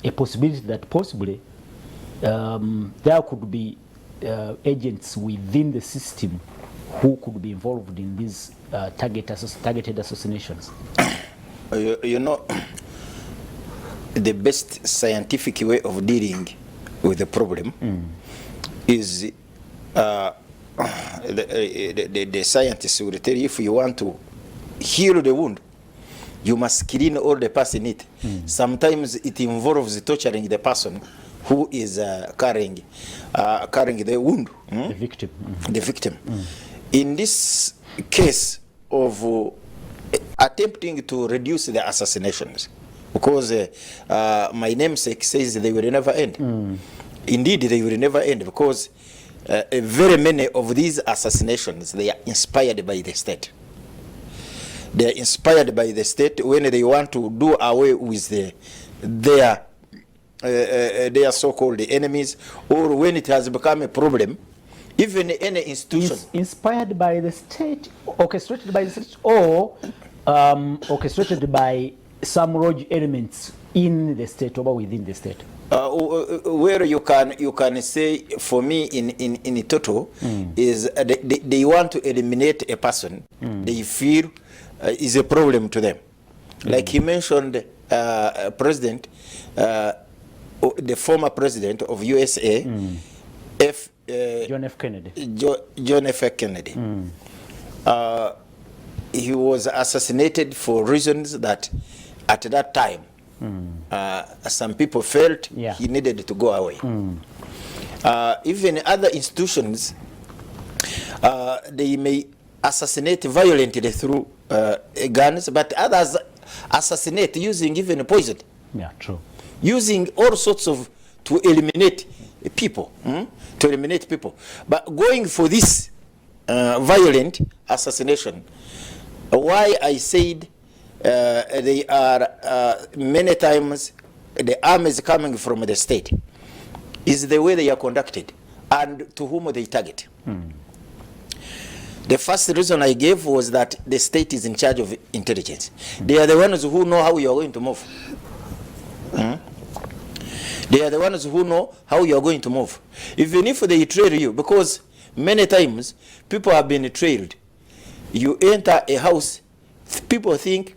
S1: a possibility that possibly there could be agents within the system who could be involved in these targeted assassinations.
S4: You know, the best scientific way of dealing with the problem is the scientists will tell you, if you want to heal the wound, you must clean all the pus in it. Sometimes it involves torturing the person who is carrying the wound.
S1: The victim.
S4: The victim. In this case of attempting to reduce the assassinations, because my namesake says they will never end. Indeed, they will never end, because very many of these assassinations, they are inspired by the state. They are inspired by the state when they want to do away with their so-called enemies, or when it has become a problem. Even any institution.
S1: Inspired by the state, orchestrated by the state, or orchestrated by some rogue elements in the state or within the state?
S4: Where you can say, for me, in total, is they want to eliminate a person they feel is a problem to them. Like he mentioned, President, the former president of USA,
S1: John F. Kennedy.
S4: John F. Kennedy. He was assassinated for reasons that, at that time, some people felt he needed to go away. Even other institutions, they may assassinate violently through guns, but others assassinate using even poison.
S1: Yeah, true.
S4: Using all sorts of, to eliminate people. To eliminate people. But going for this violent assassination, why I said they are many times the armies coming from the state is the way they are conducted and to whom they target. The first reason I gave was that the state is in charge of intelligence. They are the ones who know how you are going to move. They are the ones who know how you are going to move. Even if they trail you, because many times people have been trailed. You enter a house, people think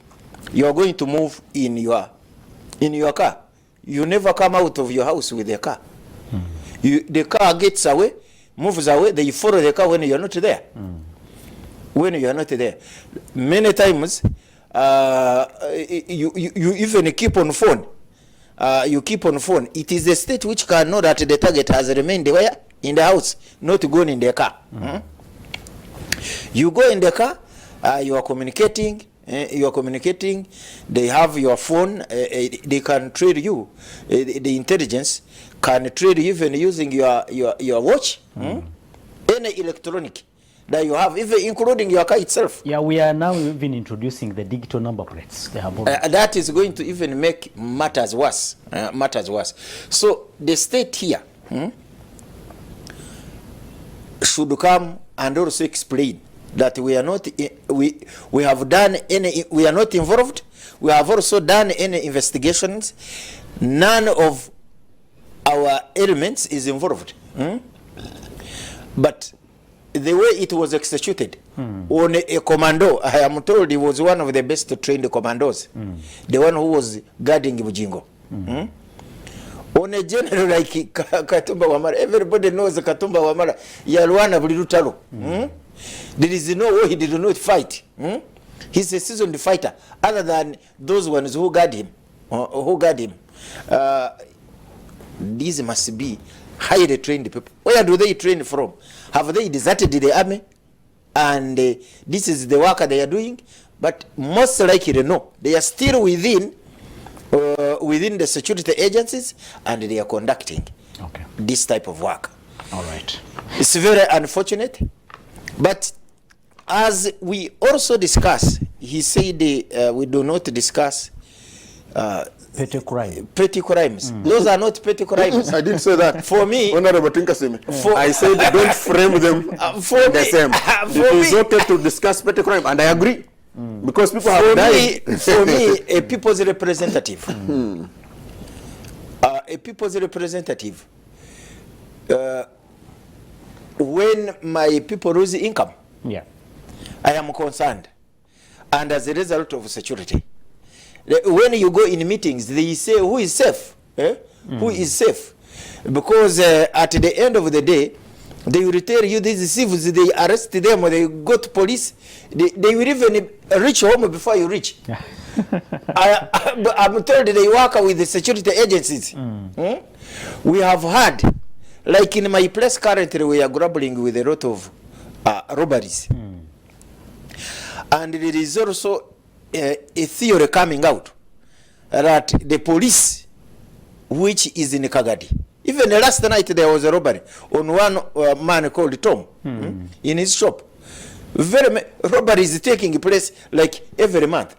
S4: you are going to move in your car. You never come out of your house with the car. The car gets away, moves away, they follow the car when you are not there. When you are not there. Many times, you even keep on phone. You keep on phone. It is the state which can know that the target has remained where? In the house, not going in the car. You go in the car, you are communicating, they have your phone, they can trade you. The intelligence can trade you even using your watch, any electronic that you have, even including your car itself.
S1: Yeah, we are now even introducing the digital number plates. They have
S4: that is going to even make matters worse. So the state here should come and also explain that we are not we have done any, we are not involved. We have also done any investigations. None of our elements is involved. But the way it was executed on a commando, I am told he was one of the best trained commandos. The one who was guarding Bujingo. On a general like Katumba Wamala, everybody knows Katumba Wamala. Yalwana Bulutalo. There is no way he did not fight. He's a seasoned fighter, other than those ones who guard him. These must be highly trained people. Where do they train from? Have they deserted the army? And this is the work they are doing? But most likely no. They are still within the security agencies, and they are conducting this type of work.
S1: All right.
S4: It's very unfortunate. But as we also discuss, he said we do not discuss
S1: petty crime.
S4: Petty crimes. Those are not petty crimes.
S3: I didn't say that.
S4: For me,
S3: Honorable Tinkasimi, I said don't frame them the same. It is okay to discuss petty crime, and I agree. Because people have died.
S4: For me, a people's representative, when my people lose income, I am concerned. And as a result of security, when you go in meetings, they say who is safe, who is safe, because at the end of the day, They will tell you these thieves, they arrest them or they go to police. They will even reach home before you reach. I'm told they work with the security agencies. We have had, like in my place currently, we are grappling with a lot of robberies. And there is also a theory coming out that the police, which is in Kagadi, even last night there was a robbery on one man called Tom in his shop. Robbery is taking place like every month.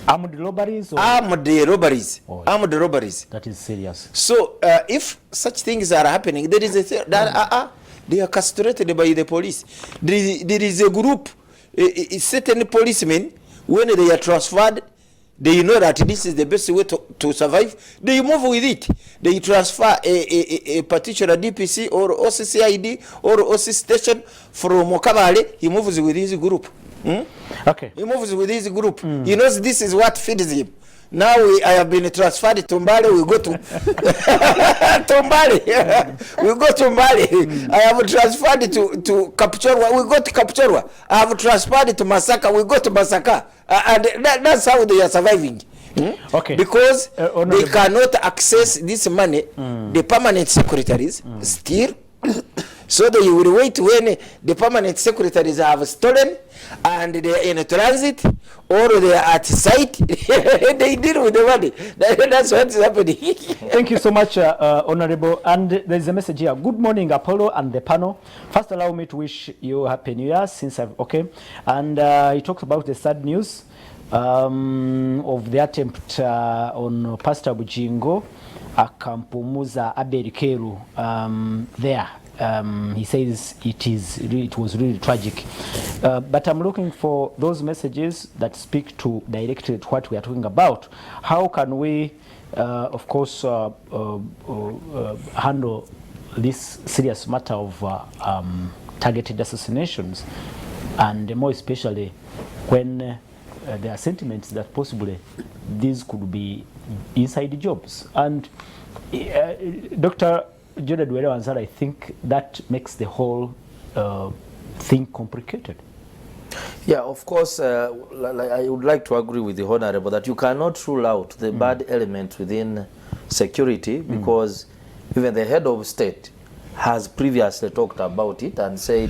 S1: Armed robberies? Or?
S4: Armed robberies. Oh, yeah. Armed robberies.
S1: That is serious.
S4: So if such things are happening, there is a that they are castrated by the police. There is a group, certain policemen, when they are transferred, they know that this is the best way to survive. They move with it. They transfer a particular DPC or OCCID or OC station from Mokabale. He moves with his group.
S1: Okay.
S4: He moves with his group. He knows this is what feeds him. Now I have been transferred to Mbale. We go to Mbale. We go to Mbale. I have transferred to Kapchorwa. We go to Kapchorwa. I have transferred to Masaka. We go to Masaka. And that's how they are surviving.
S1: Okay.
S4: Because they cannot access this money. The permanent secretaries still. So they will wait when the permanent secretaries have stolen and they are in transit or they are at site. They deal with the money. That's what's happening.
S1: Thank you so much, Honorable. And there's a message here. Good morning, Apollo and the panel. First, allow me to wish you Happy New Year since I've, okay. And he talks about the sad news of the attempt on Pastor Bujingo Akampumuza Abel Keru there. He says it was really tragic. But I'm looking for those messages that speak to directly to what we are talking about. How can we, of course, handle this serious matter of targeted assassinations, and more especially when there are sentiments that possibly these could be inside jobs. And Dr. Jordan Were-Wanzala, I think that makes the whole thing complicated.
S2: Yeah, of course, I would like to agree with the Honorable that you cannot rule out the bad element within security, because even the head of state has previously talked about it and said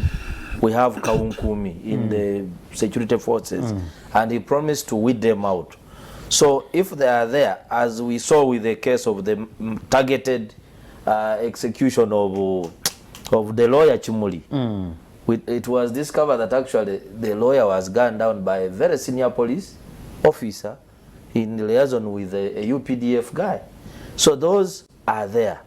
S2: we have Kaunkumi in the security forces, and he promised to weed them out. So if they are there, as we saw with the case of the targeted execution of the lawyer Chimuli, it was discovered that actually the lawyer was gunned down by a very senior police officer in liaison with a UPDF guy. So those are there,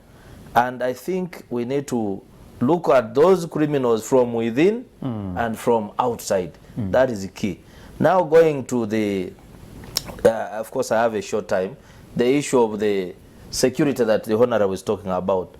S2: and I think we need to look at those criminals from within and from outside. That is the key. Now going to the of course I have a short time, the issue of the security that the Honorable was talking about.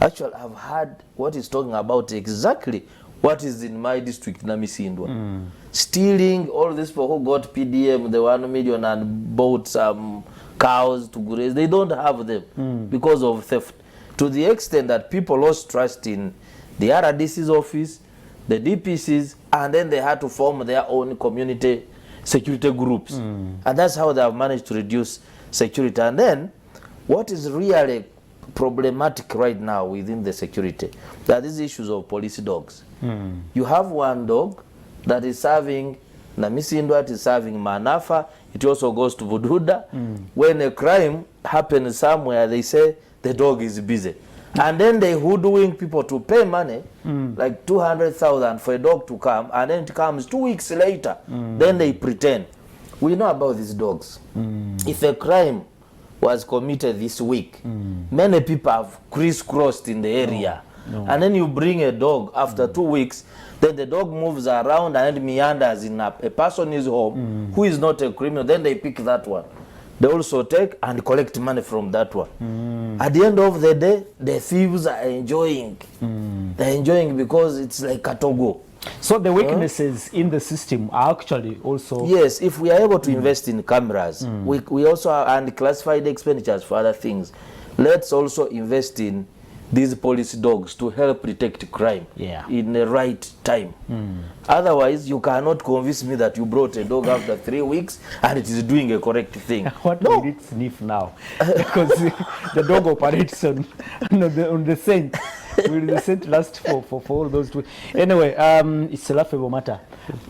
S2: Actually, I've heard what he's talking about exactly what is in my district, Namisindwa. Stealing all these people who got PDM, the 1 million, and bought some cows to graze. They don't have them because of theft. To the extent that people lost trust in the RDC's office, the DPCs, and then they had to form their own community security groups. And that's how they have managed to reduce security. And then what is really problematic right now within the security, there are these issues of police dogs. You have one dog that is serving Namisindwa, it is serving Manafa, it also goes to Bududa. When a crime happens somewhere, they say the dog is busy. And then they hoodwink people to pay money, like 200,000 for a dog to come, and then it comes 2 weeks later, then they pretend. We know about these dogs. If a crime was committed this week, many people have crisscrossed in the area. And then you bring a dog after 2 weeks, then the dog moves around and meanders in a person's home who is not a criminal, then they pick that one. They also take and collect money from that one. At the end of the day, the thieves are enjoying. They're enjoying because it's like a Togo.
S1: So the weaknesses in the system are actually also...
S2: Yes, if we are able to invest in cameras, we also have and classified expenditures for other things. Let's also invest in these police dogs to help detect crime in the right time. Otherwise, you cannot convince me that you brought a dog after 3 weeks and it is doing a correct thing.
S1: What will it sniff now? Because the dog operates on the scent. Will the scent last for all those two? Anyway, it's a laughable matter.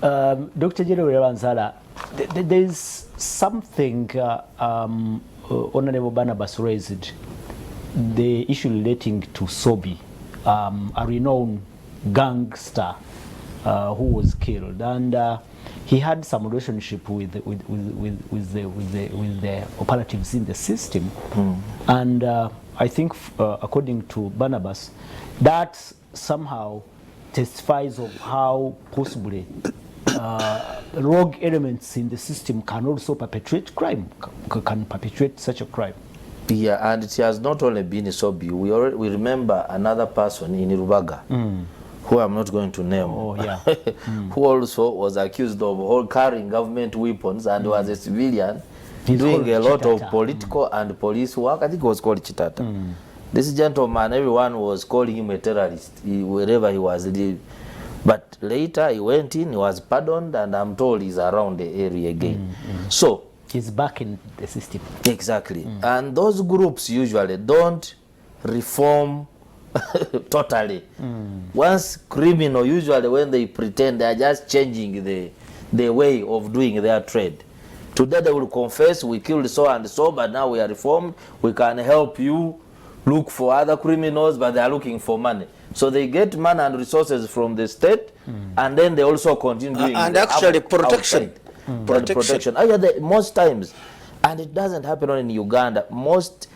S1: Dr. Jerry Wanzala, there is something Honorable Barnabas raised, the issue relating to Sobi, a renowned gangster who was killed, and he had some relationship with the operatives in the system, and I think according to Barnabas, that somehow testifies of how possibly rogue elements in the system can also perpetrate crime, can perpetrate such a crime.
S2: Yeah, and it has not only been Sobi. We remember another person in Rubaga, who I'm not going to name, who also was accused of carrying government weapons and was a civilian, doing a lot of political and police work. I think it was called Chitata. This gentleman, everyone was calling him a terrorist wherever he was. But later he went in, he was pardoned, and I'm told he's around the area again. So
S1: he's back in the system.
S2: Exactly. And those groups usually don't reform totally. Once criminal, usually when they pretend, they are just changing the way of doing their trade. Today they will confess, we killed so and so, but now we are reformed. We can help you look for other criminals, but they are looking for money. So they get money and resources from the state, and then they also continue doing
S4: and actually protection.
S2: Protection. Most times, and it doesn't happen only in Uganda, most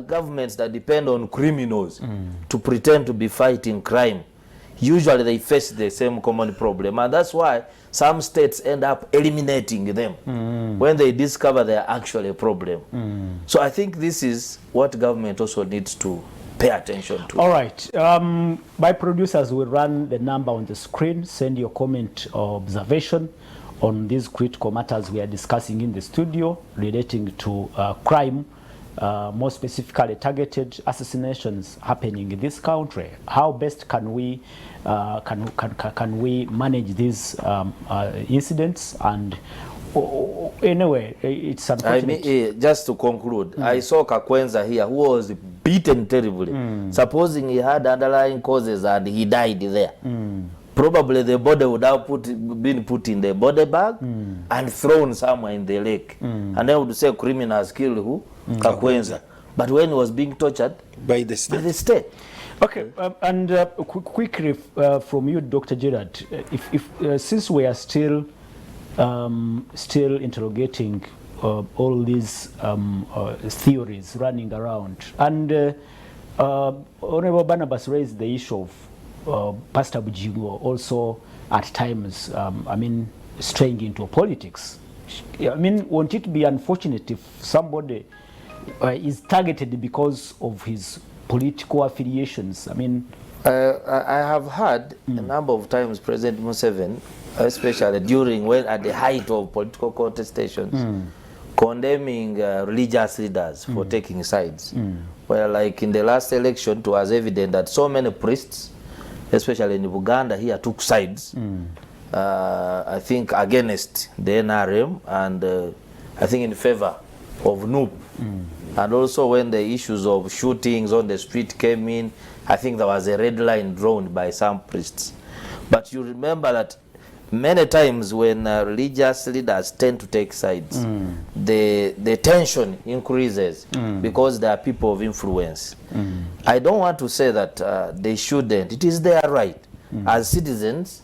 S2: governments that depend on criminals to pretend to be fighting crime, usually they face the same common problem, and that's why some states end up eliminating them when they discover they are actually a problem. So I think this is what government also needs to pay attention to.
S1: All right. My producers will run the number on the screen. Send your comment or observation on these critical matters we are discussing in the studio relating to crime, more specifically targeted assassinations happening in this country. How best can we manage these incidents? And anyway, it's unfortunate.
S2: Just to conclude, I saw Kakwenza here who was beaten terribly, supposing he had underlying causes and he died there. Probably the body would have been put in the body bag and thrown somewhere in the lake. And then would say criminals killed who? Kakwenza. But when he was being tortured
S4: by the state.
S1: Okay, and quickly from you, Dr. Gerard, if since we are still interrogating all these theories running around, and Honorable Barnabas raised the issue of Pastor Bujingo also at times, straying into politics. Won't it be unfortunate if somebody is targeted because of his political affiliations?
S2: I have heard a number of times President Museveni, especially when at the height of political contestations, condemning religious leaders for taking sides. Well, like in the last election, it was evident that so many priests, especially in Uganda here, took sides, I think against the NRM, and I think in favor of NUP. And also when the issues of shootings on the street came in, I think there was a red line drawn by some priests. But you remember that many times when religious leaders tend to take sides, the tension increases because they are people of influence. I don't want to say that they shouldn't. It is their right. As citizens,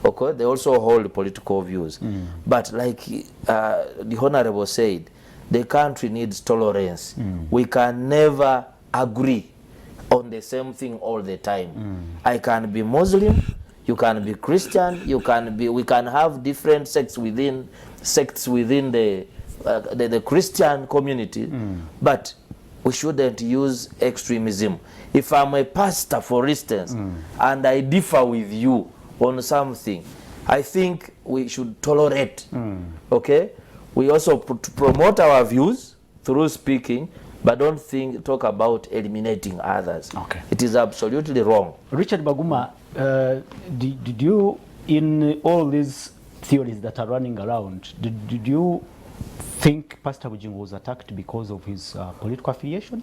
S2: okay, they also hold political views. But like the Honorable said, the country needs tolerance. We can never agree on the same thing all the time. I can be Muslim, you can be Christian, we can have different sects within the Christian community, but we shouldn't use extremism. If I'm a pastor, for instance, and I differ with you on something, I think we should tolerate. Okay? We also promote our views through speaking, but don't talk about eliminating others.
S1: Okay.
S2: It is absolutely wrong.
S1: Richard Baguma, did you, in all these theories that are running around, did you think Pastor Bujingo was attacked because of his political affiliation?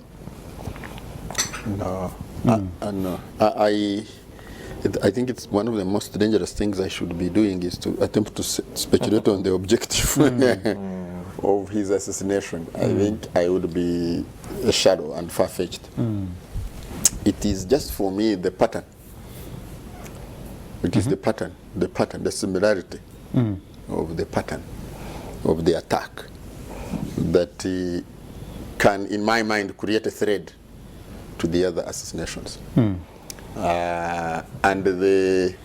S3: No, no. I think it's one of the most dangerous things I should be doing is to attempt to speculate on the objective of his assassination. I think I would be a shadow and far-fetched. It is just for me the pattern. It is the pattern, the similarity of the pattern of the attack that can, in my mind, create a thread to the other assassinations. And the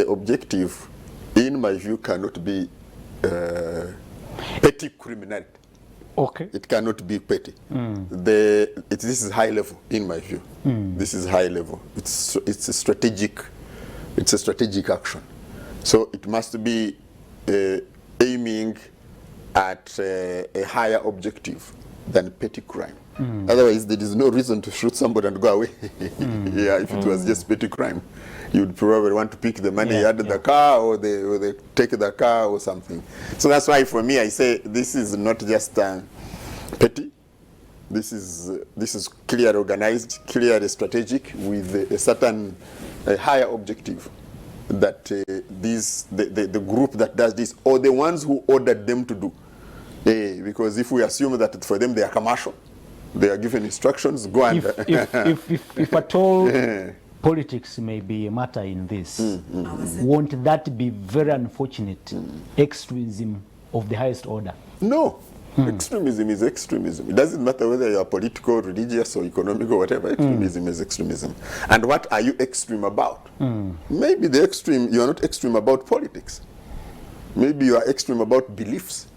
S3: objective, in my view, cannot be petty criminality.
S1: Okay.
S3: It cannot be petty. This is high level, in my view. This is high level. It's a strategic action. So it must be aiming at a higher objective than petty crime. Otherwise, there is no reason to shoot somebody and go away. Yeah, if it was just petty crime, you would probably want to pick the money out of the car, or they take the car or something. So that's why, for me, I say this is not just petty. This is clearly organized, clearly strategic, with a certain higher objective. That the group that does this, or the ones who ordered them to do. Because if we assume that for them they are commercial, they are given instructions, go and...
S1: If at all politics may be a matter in this, won't that be very unfortunate extremism of the highest order?
S3: No. Extremism is extremism. It doesn't matter whether you are political, religious, or economic, or whatever. Extremism is extremism. And what are you extreme about? Maybe you are not extreme about politics. Maybe you are extreme about beliefs.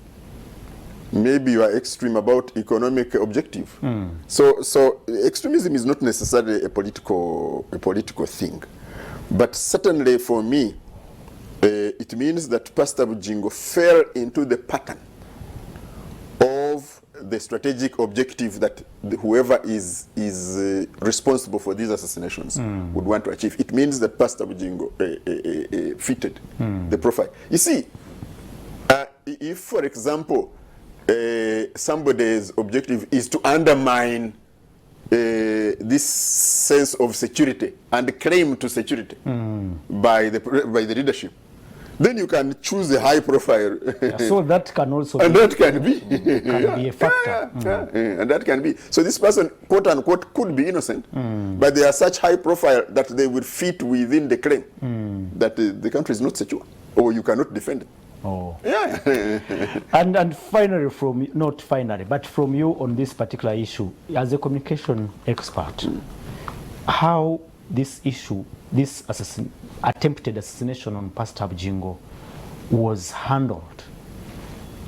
S3: Maybe you are extreme about economic objective. So extremism is not necessarily a political thing. But certainly for me, it means that Pastor Bujingo fell into the pattern of the strategic objective that whoever is responsible for these assassinations would want to achieve. It means that Pastor Bujingo fitted the profile. You see, if, for example, somebody's objective is to undermine this sense of security and claim to security by the leadership, then you can choose a high profile.
S1: So that can also
S3: and
S1: be,
S3: that can be.
S1: can be a factor.
S3: And that can be. So this person, quote unquote, could be innocent, but they are such high profile that they will fit within the claim that the country is not secure, or you cannot defend it.
S1: Oh.
S3: Yeah.
S1: And finally, not finally, but from you on this particular issue, as a communication expert, how this issue, this attempted assassination on Pastor Bujingo was handled?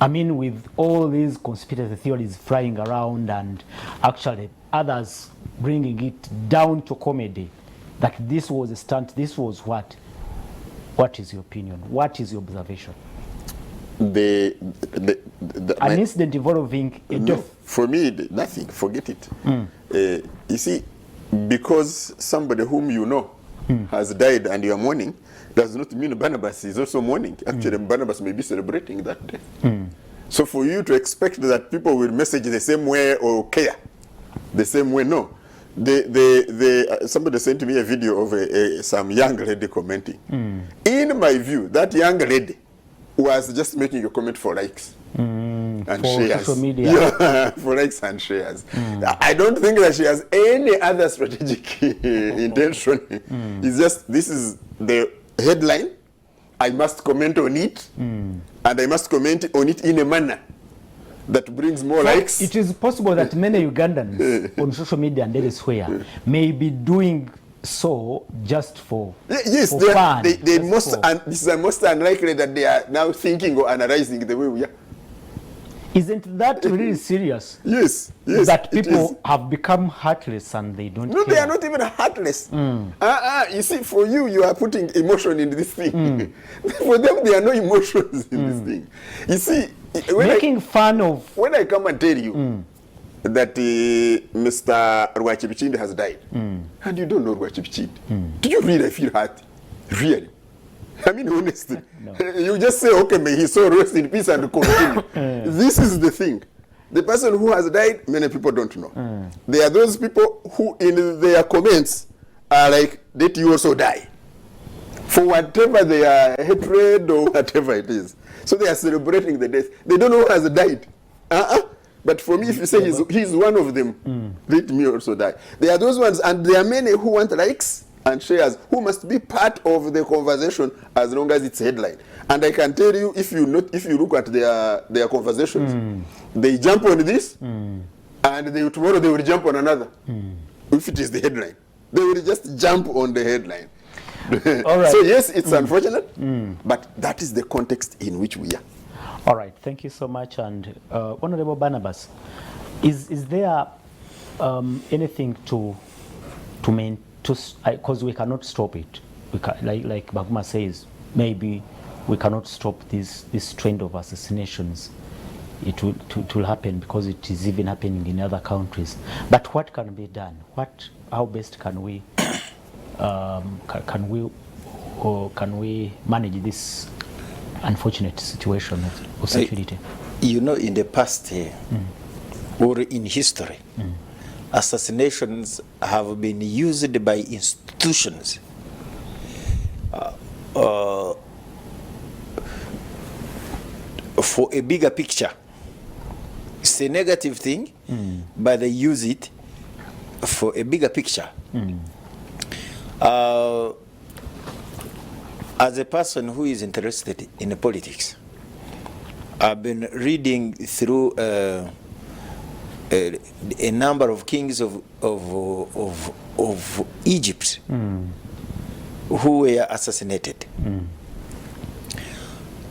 S1: I mean, with all these conspiracy theories flying around and actually others bringing it down to comedy, that this was a stunt, this was what? What is your opinion? What is your observation? An incident involving a death.
S3: For me, nothing. Forget it. You see, because somebody whom you know has died and you are mourning, does not mean Barnabas is also mourning. Actually, Barnabas may be celebrating that day. So for you to expect that people will message the same way or care the same way, no. Somebody sent me a video of some young lady commenting. In my view, that young lady was just making a comment for likes and
S1: for
S3: shares.
S1: Social media.
S3: Yeah, for likes and shares. I don't think that she has any other strategic intention. It's just, this is the headline. I must comment on it, and I must comment on it in a manner that brings more likes.
S1: It is possible that many Ugandans on social media and elsewhere may be doing so just for fun.
S3: This is most unlikely that they are now thinking or analyzing the way we are.
S1: Isn't that really serious?
S3: Yes, yes.
S1: That
S3: it
S1: people
S3: is.
S1: have become heartless and they don't
S3: No,
S1: care.
S3: they are not even heartless. You see, for you, you are putting emotion in this thing. For them, there are no emotions in this thing. You see,
S1: Making fun of...
S3: when I come and tell you that Mr. Rwachibichindi has died, and you don't know Rwachibichindi, do you really feel hurt? Really? I mean, honestly.
S1: No.
S3: You just say, okay, may his soul rest in peace and continue. This is the thing. The person who has died, many people don't know. There are those people who in their comments are like, let you also die. For whatever their hatred or whatever it is. So they are celebrating the death. They don't know who has died. But for me, if you say he's one of them, let me also die. There are those ones, and there are many who want likes and shares, who must be part of the conversation as long as it's headline. And I can tell you, if you look at their conversations, they jump on this, and tomorrow they will jump on another. If it is the headline, they will just jump on the headline.
S1: All right.
S3: So yes, it's unfortunate, but that is the context in which we are.
S1: All right, thank you so much. And Honorable Barnabas, is there anything to maintain? Because we cannot stop it. Like Baguma says, maybe we cannot stop this trend of assassinations. It will happen because it is even happening in other countries. But what can be done? How best can we manage this unfortunate situation of security?
S4: You know, in the past or in history, assassinations have been used by institutions for a bigger picture. It's a negative thing, but they use it for a bigger picture. As a person who is interested in politics, I've been reading through a number of kings of Egypt who were assassinated.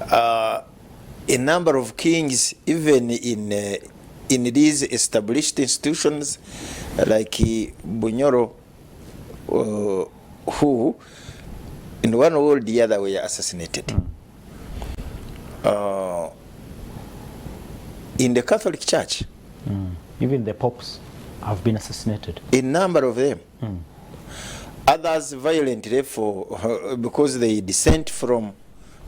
S4: A number of kings, even in these established institutions like Bunyoro, who in one or the other were assassinated. In the Catholic Church,
S1: even the popes have been assassinated.
S4: A number of them. Others violently because they dissent from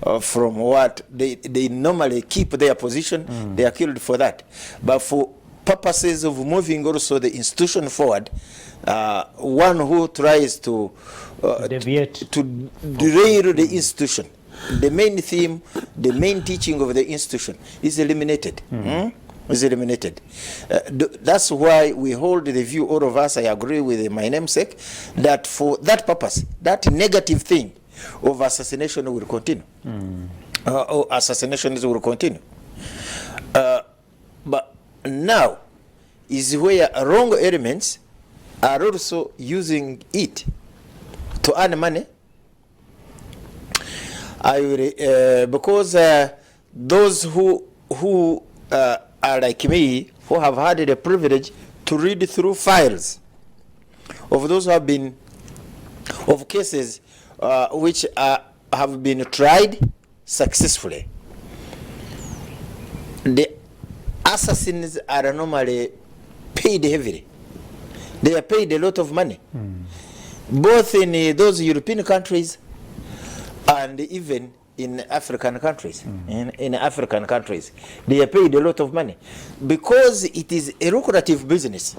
S4: what they normally keep their position. They are killed for that. But for purposes of moving also the institution forward, one who tries to
S1: deviate,
S4: to derail the institution, the main theme, the main teaching of the institution is eliminated. Is eliminated. That's why we hold the view, all of us, I agree with my namesake, that for that purpose, that negative thing of assassination will continue. Or assassinations will continue. But now is where wrong elements are also using it to earn money. Because those who are like me, who have had the privilege to read through files of those who have been, of cases which have been tried successfully. The assassins are normally paid heavily. They are paid a lot of money, both in those European countries and even in African countries. In African countries, they are paid a lot of money because it is a lucrative business.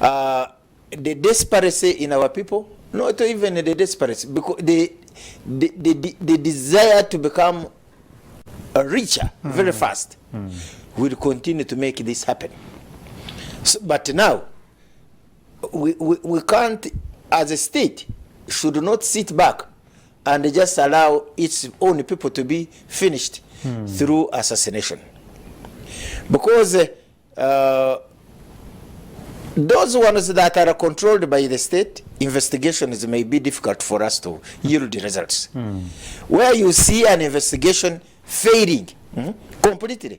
S4: The desperation in our people, not even the desperation, because the desire to become richer very fast will continue to make this happen. So, but now, we can't, as a state, should not sit back and just allow its own people to be finished through assassination. Because those ones that are controlled by the state, investigations may be difficult for us to yield the results. Where you see an investigation failing completely.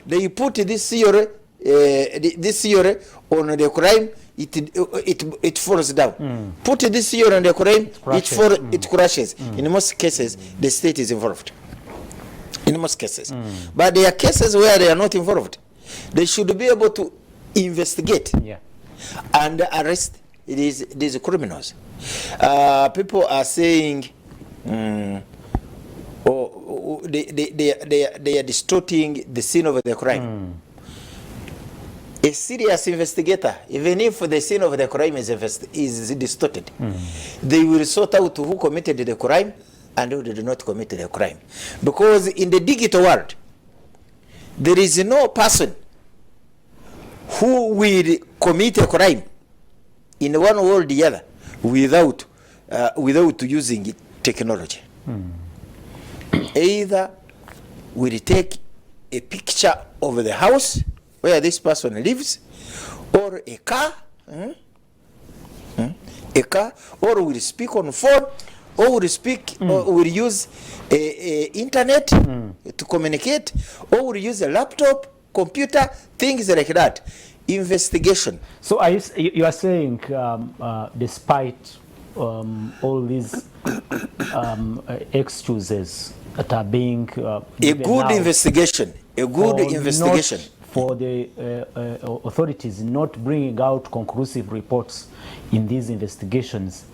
S4: They put this theory, on the crime, it falls down. Put this theory on the crime, it crashes. In most cases, the state is involved. In most cases. But there are cases where they are not involved. They should be able to investigate and arrest these criminals. People are saying, they are distorting the scene of the crime. A serious investigator, even if the scene of the crime is distorted, they will sort out who committed the crime and who did not commit the crime. Because in the digital world, there is no person who will commit a crime in one way or the other without using technology. Either will take a picture of the house where this person lives, or a car, or will speak on phone, or will speak, or will use internet to communicate, or will use a laptop, computer, things like that. Investigation.
S1: So you are saying, despite all these excuses that are being
S4: a good investigation,
S1: for the authorities not bringing out conclusive reports in these investigations,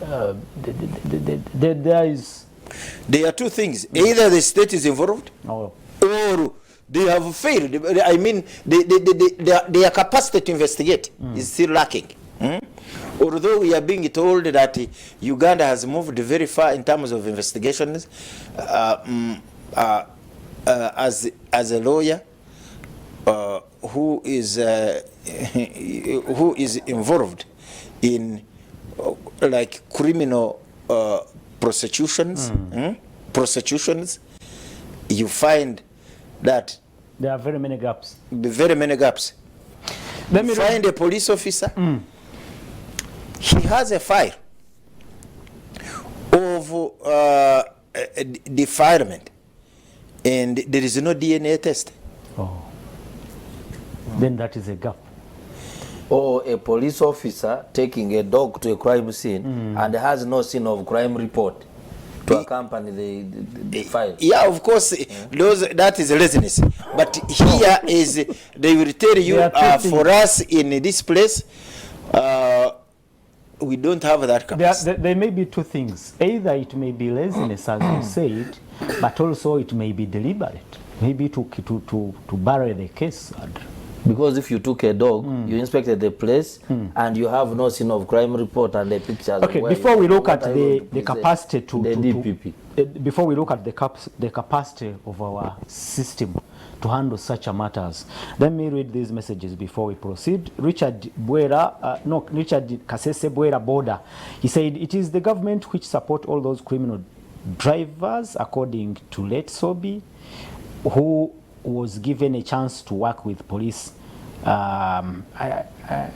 S1: there are
S4: two things. Either the state is involved, or they have failed. I mean, their capacity to investigate is still lacking. Although we are being told that Uganda has moved very far in terms of investigations, as a lawyer who is involved in like criminal prosecutions, you find that
S1: there are very many gaps.
S4: Very many gaps. Let me find a police officer. He has a file of defilement, and there is no DNA test.
S1: Oh, then that is a gap.
S2: Or a police officer taking a dog to a crime scene and has no scene of crime report to accompany the file.
S4: Yeah, of course, that is laziness. But here is, they will tell you, for us in this place, we don't have that capacity.
S1: There may be two things. Either it may be laziness, as you said, but also it may be deliberate. Maybe to bury the case.
S2: Because if you took a dog, you inspected the place, and you have no scene of crime report and the pictures.
S1: Okay, before we look at the capacity
S2: DPP.
S1: Before we look at the capacity of our system to handle such a matters, let me read these messages before we proceed. Richard Kasese Bwera Boda, he said, it is the government which support all those criminal drivers, according to Late Sobi, who was given a chance to work with police.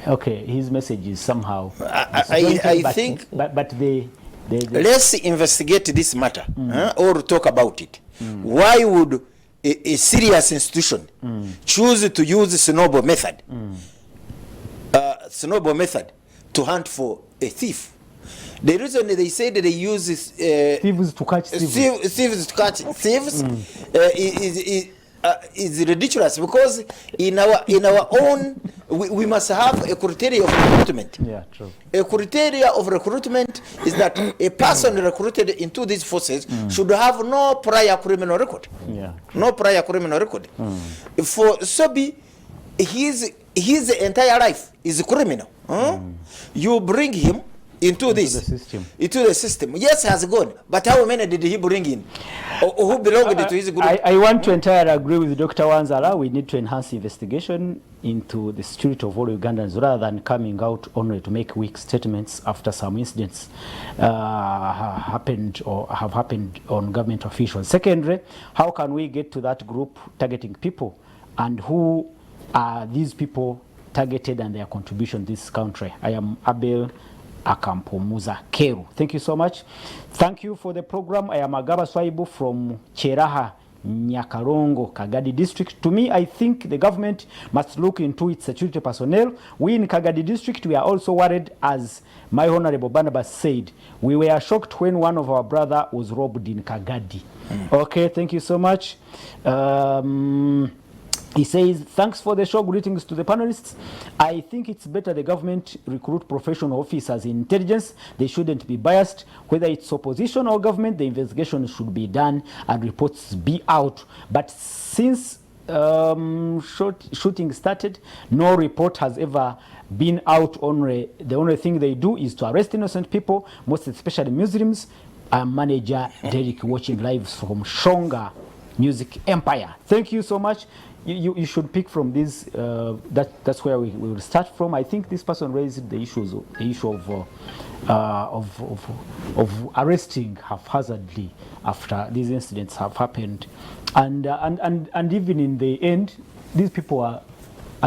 S1: Okay, his message is somehow
S4: I think
S1: but they
S4: let's investigate this matter, or talk about it. Why would a serious institution choose to use the snowball method to hunt for a thief? The reason they say that they use
S1: thieves to catch
S4: thieves is ridiculous, because in our own we must have a criteria of recruitment.
S1: Yeah, true.
S4: A criteria of recruitment is that a person recruited into these forces should have no prior criminal record.
S1: Yeah.
S4: No prior criminal record. For Sobi, his entire life is criminal. You bring him into the system. Yes, he has gone, but how many did he bring in? Or who belonged to his group?
S1: I want to entirely agree with Dr. Wanzala. We need to enhance investigation into the spirit of all Ugandans, rather than coming out only to make weak statements after some incidents happened or have happened on government officials. Secondly, how can we get to that group targeting people, and who are these people targeted and their contribution to this country? I am Abel Akampomuza Keru. Thank you so much. Thank you for the program. I am Agaba Swaibu from Cheraha Nyakarongo, Kagadi district. To me, I think the government must look into its security personnel. We in Kagadi district, we are also worried, as my Honorable Barnabas said. We were shocked when one of our brother was robbed in Kagadi. Okay, thank you so much. He says, thanks for the show, greetings to the panelists. I think it's better the government recruit professional officers in intelligence. They shouldn't be biased. Whether it's opposition or government, the investigation should be done and reports be out. But since shooting started, no report has ever been out. The only thing they do is to arrest innocent people, most especially Muslims. I'm manager Derek, watching live from Shonga Music Empire. Thank you so much. You should pick from this. That's where we will start from. I think this person raised the issue of arresting haphazardly after these incidents have happened, and even in the end, these people are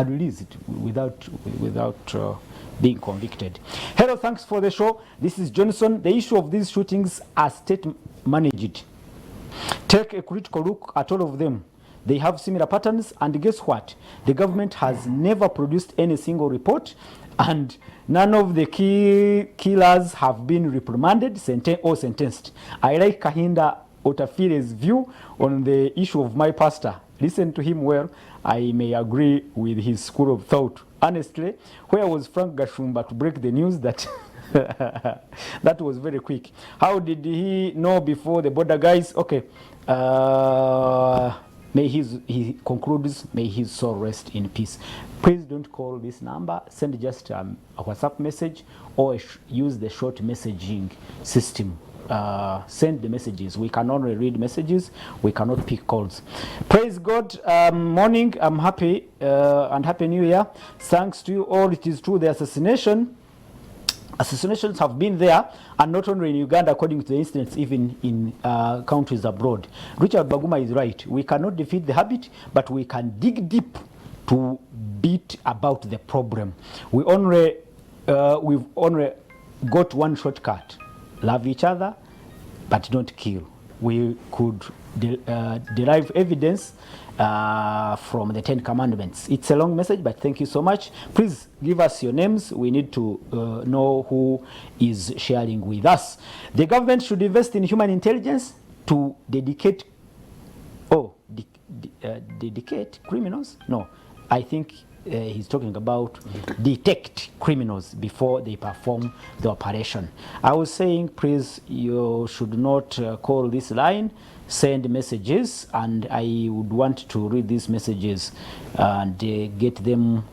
S1: released without being convicted. Hello, thanks for the show. This is Johnson. The issue of these shootings are state managed. Take a critical look at all of them. They have similar patterns, and guess what? The government has never produced any single report, and none of the killers have been reprimanded or sentenced. I like Kahinda Otafire's view on the issue of my pastor. Listen to him well. I may agree with his school of thought. Honestly, where was Frank Gashumba to break the news that that was very quick? How did he know before the border guys? Okay. He concludes, may his soul rest in peace. Please don't call this number. Send just a WhatsApp message or use the short messaging system. Send the messages. We can only read messages. We cannot pick calls. Praise God. Morning. I'm happy and happy New Year. Thanks to you all. It is true. The assassinations have been there, and not only in Uganda, according to the incidents, even in countries abroad. Richard Baguma is right. We cannot defeat the habit, but we can dig deep to beat about the problem. We've only got one shortcut: love each other, but don't kill. We could derive evidence from the 10 Commandments. It's a long message, but thank you so much. Please give us your names. We need to know who is sharing with us. The government should invest in human intelligence to dedicate criminals? No, I think he's talking about detect criminals before they perform the operation. I was saying, please, you should not call this line. Send messages, and I would want to read these messages and get them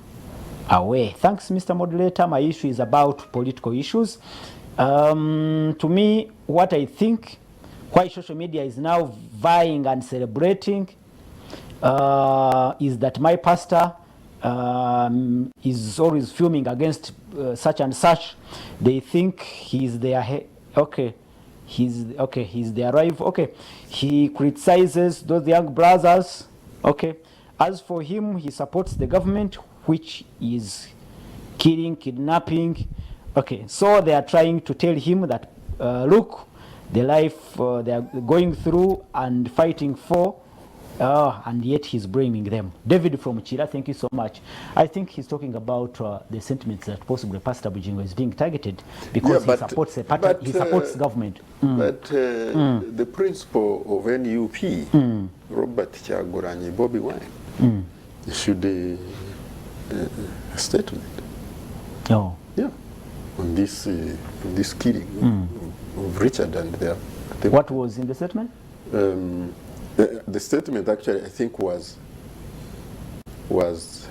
S1: away. Thanks, Mr. Moderator. My issue is about political issues. To me, what I think, why social media is now vying and celebrating is that my pastor is always fuming against such and such. They think he's their he's their rival. Okay, he criticizes those young brothers. Okay, as for him, he supports the government, which is killing, kidnapping. Okay, so they are trying to tell him that look, the life they are going through and fighting for, and yet he's blaming them. David from Chira, thank you so much. I think he's talking about the sentiments that possibly Pastor Bujingo is being targeted because he supports he supports government.
S3: But the principal of NUP, Robert Kyagulanyi Bobi Wine, issued a statement.
S1: Oh.
S3: Yeah. On this killing of Richard and their.
S1: What was in the statement?
S3: The statement actually, I think, was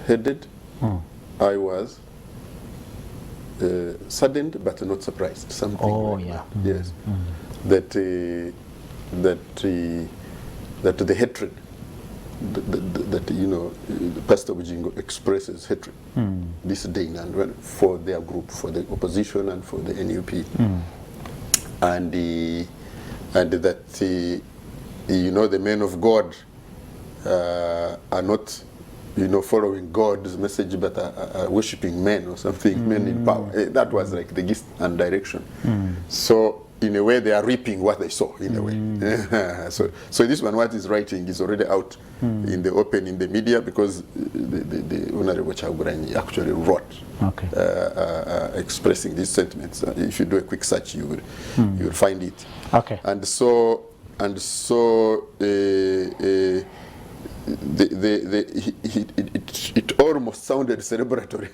S3: headed. I was saddened but not surprised. Something.
S1: Oh,
S3: like
S1: yeah.
S3: That. Yes. That the hatred that Pastor Bujingo expresses hatred this day and for their group, for the opposition and for the NUP, and that the men of God are not following God's message but are worshipping men or something, men in power. That was like the gist and direction. So in a way they are reaping what they sow, in a way. So this one, what he's writing is already out in the open, in the media, because the Honorable Chagulanyi actually wrote expressing these sentiments. If you do a quick search, you will find it.
S1: Okay.
S3: And so it almost sounded celebratory.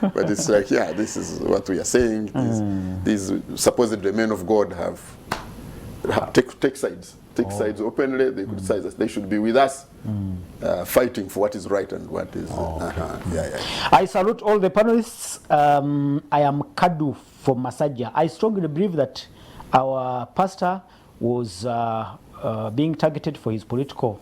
S3: But it's like, yeah, this is what we are saying. These supposedly men of God have take sides. Take sides openly. They could say that they should be with us, fighting for what is right and what is.
S1: I salute all the panelists. I am Kadu from Masaja. I strongly believe that our pastor was being targeted for his political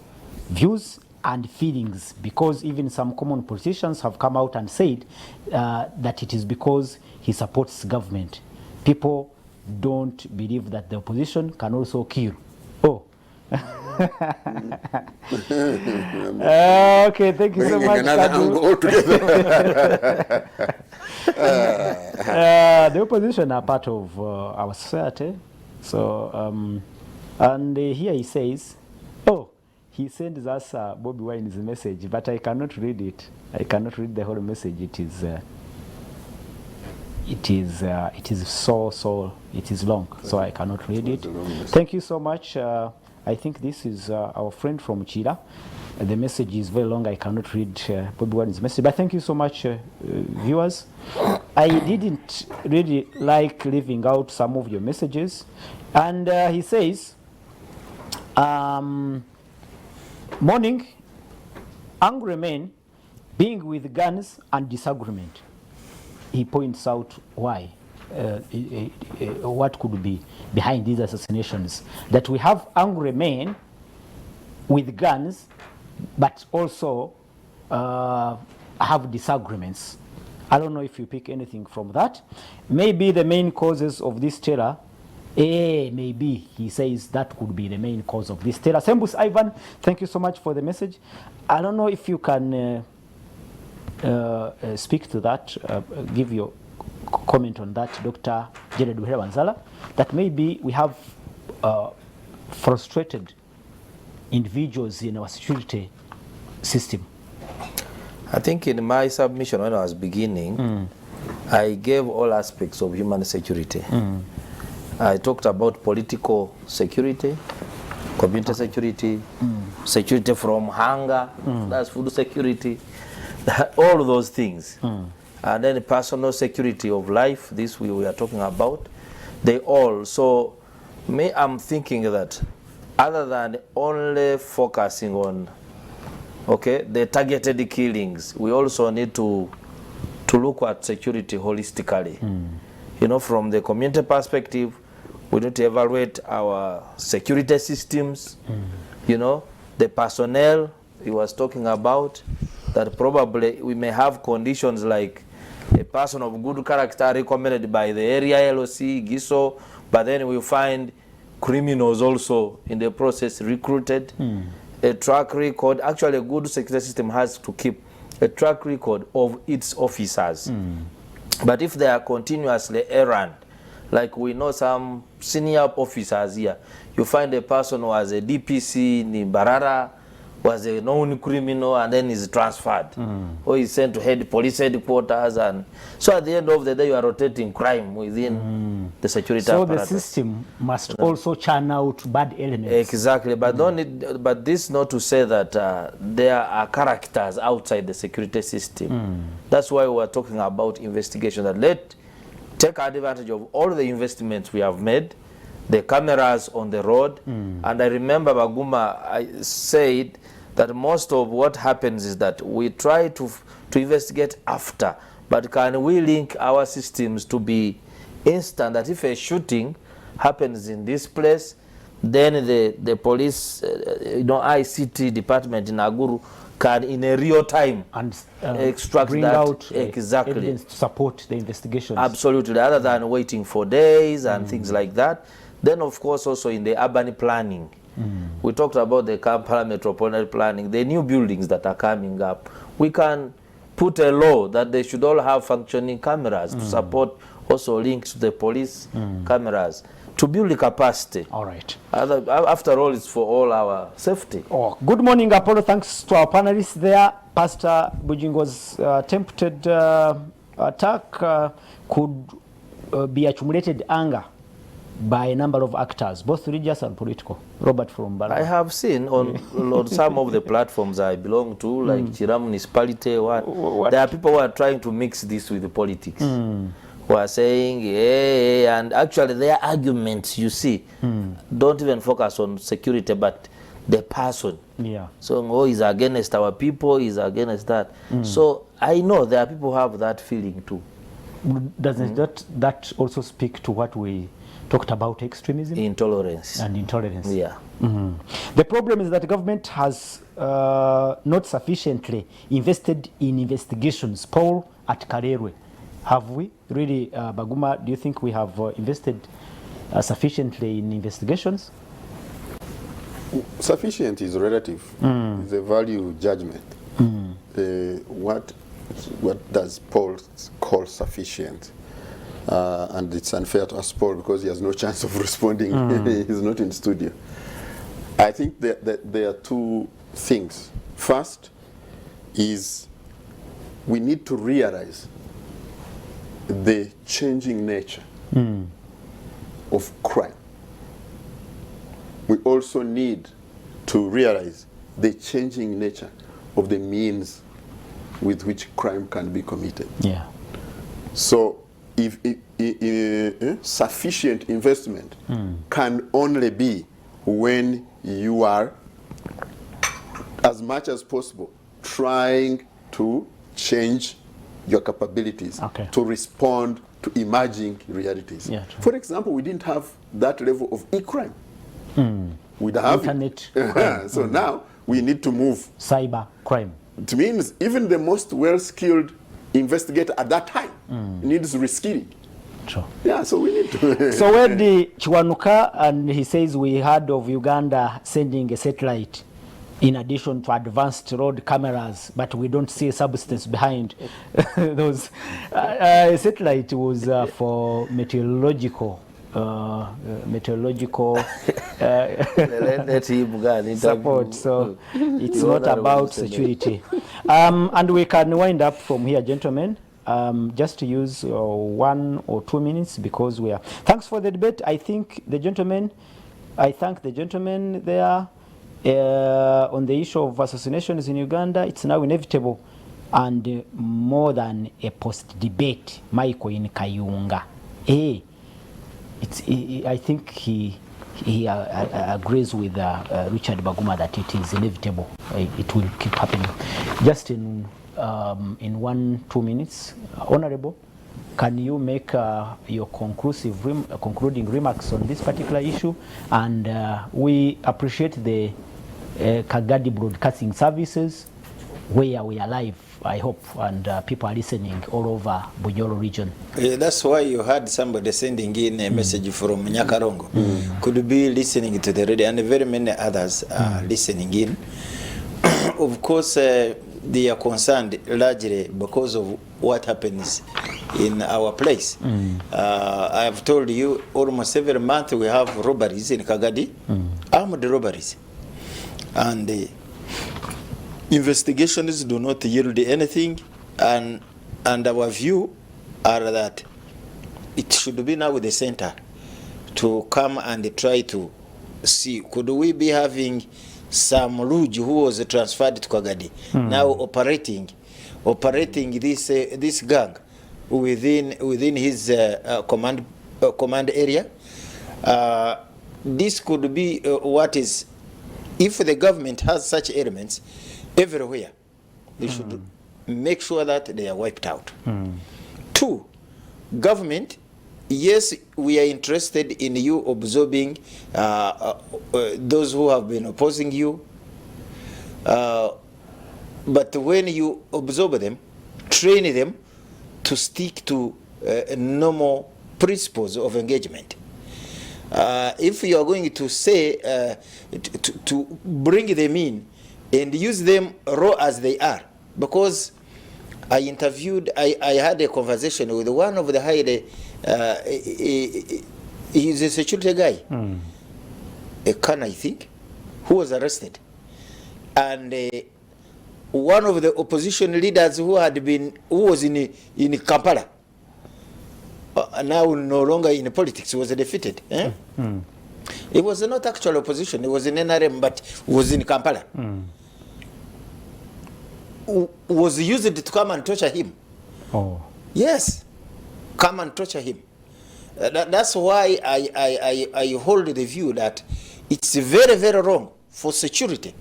S1: views and feelings, because even some common politicians have come out and said that it is because he supports government. People don't believe that the opposition can also kill. Oh. Okay, thank you so much. The opposition are part of our society. So, and here he says, oh, he sends us Bobby Wine's message, but I cannot read it. I cannot read the whole message. It is long, so I cannot read it. Thank you so much. I think this is our friend from Chira. The message is very long. I cannot read Bobby Wine's message, but thank you so much, viewers. I didn't really like leaving out some of your messages, and he says, morning, angry men being with guns and disagreement. He points out why, what could be behind these assassinations. That we have angry men with guns, but also have disagreements. I don't know if you pick anything from that. Maybe the main causes of this terror, maybe he says that could be the main cause of this terror. Sembus Ivan, thank you so much for the message. I don't know if you can speak to that, give your comment on that, Dr. Jared Wanzala, that maybe we have frustrated individuals in our security system.
S2: I think in my submission when I was beginning, I gave all aspects of human security. I talked about political security, community security, security from hunger, that's food security, all those things. And then personal security of life, this we are talking about, they all. So me, I'm thinking that other than only focusing on the targeted killings, we also need to look at security holistically. You know, from the community perspective, we need to evaluate our security systems. You know, the personnel he was talking about, that probably we may have conditions like a person of good character recommended by the area LOC, GISO, but then we find criminals also in the process recruited. A track record, actually a good security system has to keep a track record of its officers. But if they are continuously errant, like we know some senior officers here, you find a person who was a DPC in Barara, was a known criminal, and then is transferred, or is sent to police headquarters, and so at the end of the day you are rotating crime within the security apparatus.
S1: So the system must also churn out bad elements.
S2: Exactly, but but this not to say that there are characters outside the security system. That's why we are talking about investigation, that take advantage of all the investments we have made, the cameras on the road. And I remember Baguma, I said that most of what happens is that we try to investigate after, but can we link our systems to be instant, that if a shooting happens in this place, then the police, ICT department in Aguru can in a real time
S1: and
S2: extract
S1: bring
S2: that
S1: out
S2: exactly
S1: evidence to support the investigations.
S2: Absolutely, other than waiting for days and things like that. Then of course also in the urban planning, we talked about the Kampala metropolitan planning, the new buildings that are coming up. We can put a law that they should all have functioning cameras to support also linked to the police cameras to build capacity.
S1: All right.
S2: After all, it's for all our safety.
S1: Oh, good morning, Apollo. Thanks to our panelists there. Pastor Bujingo's attempted attack could be accumulated anger by a number of actors, both religious and political. Robert from Bala.
S2: I have seen on some of the platforms I belong to, like Chiram Municipality, there are people who are trying to mix this with the politics. Who are saying, hey, and actually their arguments, you see, don't even focus on security, but the person.
S1: Yeah.
S2: So, oh, he's against our people, he's against that. So I know there are people who have that feeling too.
S1: Doesn't that also speak to what we talked about, extremism?
S2: Intolerance.
S1: And intolerance.
S2: Yeah.
S1: The problem is that the government has not sufficiently invested in investigations. Paul at Karerwe. Have we really, Baguma, do you think we have invested sufficiently in investigations?
S3: Sufficient is relative. It's a value judgment. What does Paul call sufficient? And it's unfair to ask Paul because he has no chance of responding. He's not in studio. I think that there are two things. First is we need to realize the changing nature of crime. We also need to realize the changing nature of the means with which crime can be committed.
S1: Yeah.
S3: So if sufficient investment can only be when you are, as much as possible, trying to change your capabilities to respond to emerging realities.
S1: Yeah,
S3: for example, we didn't have that level of e-crime. We'd have
S1: internet
S3: crime. So now we need to move.
S1: Cyber crime.
S3: It means even the most well-skilled investigator at that time needs reskilling.
S1: Sure.
S3: Yeah, so we need to.
S1: So when the Chiwanuka, and he says we heard of Uganda sending a satellite in addition to advanced road cameras, but we don't see a substance behind those. Satellite was for meteorological support, so it's not about security. And we can wind up from here, gentlemen. Just to use 1 or 2 minutes because we are. Thanks for the debate. I thank the gentlemen there. On the issue of assassinations in Uganda, it's now inevitable and more than a post-debate. Michael in Kayunga, I think he agrees with Richard Baguma that it is inevitable. It will keep happening. Just in 1-2 minutes, Honorable, can you make your concluding remarks on this particular issue? And we appreciate the Kagadi Broadcasting Services, where we are live, I hope, and people are listening all over Bunyoro region.
S4: That's why you had somebody sending in a message from Nyakarongo. Could be listening to the radio, and very many others are listening in. Of course, they are concerned largely because of what happens in our place. I have told you almost every month we have robberies in Kagadi, armed robberies. And investigations do not yield anything, and our view are that it should be now with the center to come and try to see, could we be having some Luj who was transferred to Kagadi now operating this gang within his command area. This could be what is, if the government has such elements everywhere, they should make sure that they are wiped out. 2, government, yes, we are interested in you absorbing those who have been opposing you, but when you absorb them, train them to stick to normal principles of engagement. If you are going to say to bring them in and use them raw as they are, because I had a conversation with one of the highly He's a security guy, a Khan, I think, who was arrested. And one of the opposition leaders who was in Kampala, now no longer in politics, was defeated. It was not actual opposition, it was in NRM, but was in Kampala. Was used to come and torture him.
S1: Oh.
S4: Yes, come and torture him. That's why I hold the view that it's very, very wrong for security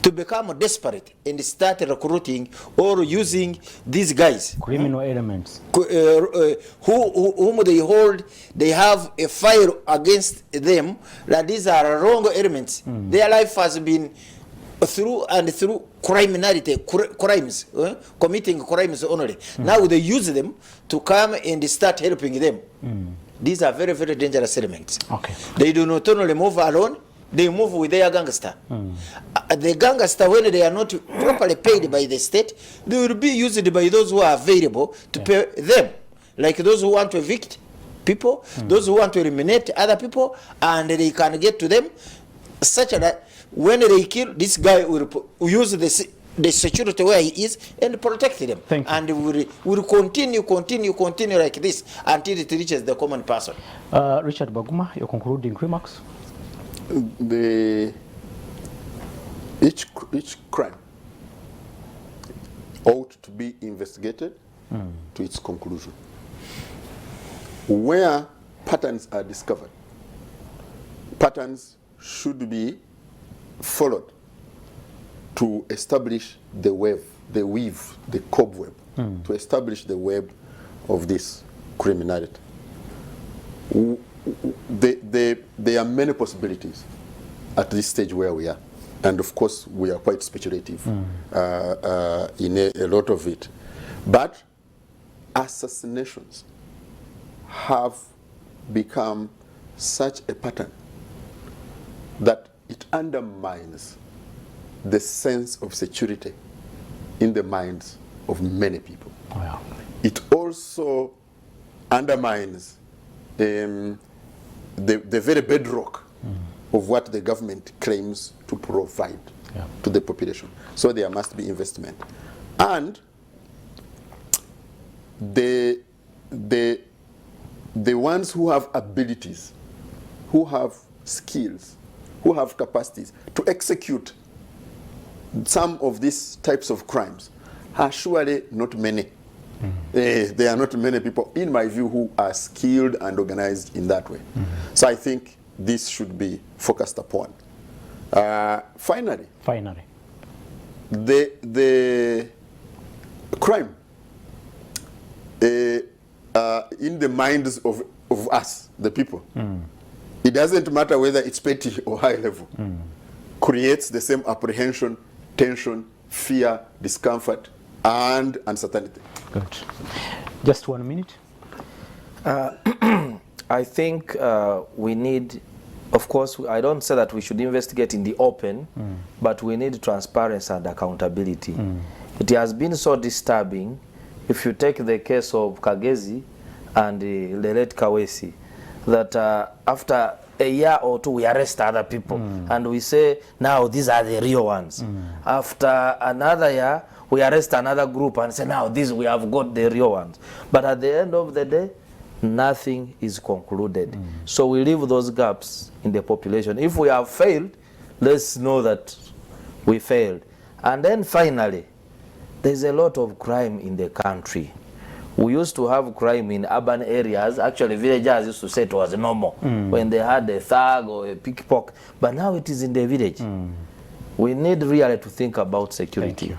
S4: to become desperate and start recruiting or using these guys.
S1: Criminal elements.
S4: Whom they hold, they have a file against them, that these are wrong elements. Their life has been through and through criminality, crimes, committing crimes only. Now they use them to come and start helping them. These are very, very dangerous elements.
S1: Okay.
S4: They do not only move alone, they move with their gangster. The gangster, when they are not properly paid by the state, they will be used by those who are available to pay them. Like those who want to evict people, those who want to eliminate other people, and they can get to them such that when they kill, this guy will use the security where he is and protect them.
S1: Thank you.
S4: And will continue like this until it reaches the common person.
S1: Richard Baguma, your concluding remarks?
S3: Each crime ought to be investigated to its conclusion. Where patterns are discovered, patterns should be followed to establish the web, the weave, the cobweb, to establish the web of this criminality. There are many possibilities at this stage where we are. And of course, we are quite speculative in a lot of it. But assassinations have become such a pattern that it undermines the sense of security in the minds of many people.
S1: Oh, yeah.
S3: It also undermines the very bedrock of what the government claims to provide to the population. So there must be investment. And the ones who have abilities, who have skills, who have capacities to execute some of these types of crimes are surely not many. There are not many people, in my view, who are skilled and organized in that way. So I think this should be focused upon. Finally, the crime in the minds of us, the people, it doesn't matter whether it's petty or high level, creates the same apprehension, tension, fear, discomfort, and uncertainty.
S1: Good. Just 1 minute.
S2: I think we need, of course, I don't say that we should investigate in the open, but we need transparency and accountability. It has been so disturbing. If you take the case of Kagezi and the late Kawesi, that after a year or two we arrest other people and we say, now these are the real ones. After another year, we arrest another group and say, now these we have got the real ones. But at the end of the day, nothing is concluded. So we leave those gaps in the population. If we have failed, let's know that we failed. And then finally, there's a lot of crime in the country. We used to have crime in urban areas. Actually, villagers used to say it was normal when they had a thug or a pickpocket. But now it is in the village. We need really to think about security.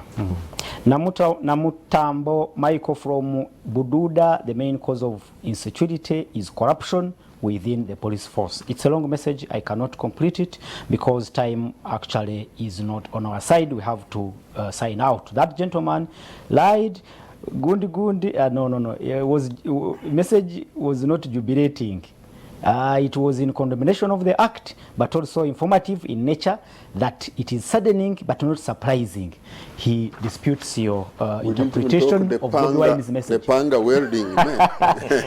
S1: Namutambo Michael from Bududa, the main cause of insecurity is corruption within the police force. It's a long message. I cannot complete it because time actually is not on our side. We have to sign out. That gentleman lied. No. It was message was not jubilating. It was in condemnation of the act, but also informative in nature, that it is saddening but not surprising. He disputes your
S3: We didn't even
S1: interpretation
S3: talk
S1: of Bobi Wine's message.
S3: The panga welding, man.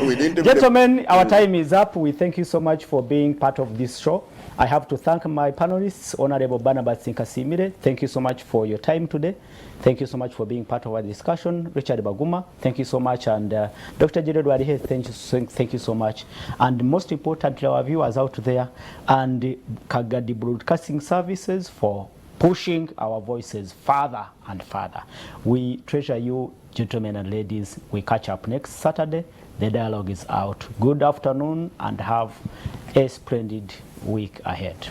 S3: We didn't even
S1: Gentlemen, our time is up. We thank you so much for being part of this show. I have to thank my panelists, Honorable Barnabas Nkasimire. Thank you so much for your time today. Thank you so much for being part of our discussion. Richard Baguma, thank you so much. And Dr. Jared Warihe, thank you so much. And most importantly, our viewers out there, and Kagadi Broadcasting Services for pushing our voices further and further. We treasure you, gentlemen and ladies. We catch up next Saturday. The dialogue is out. Good afternoon and have a splendid week ahead.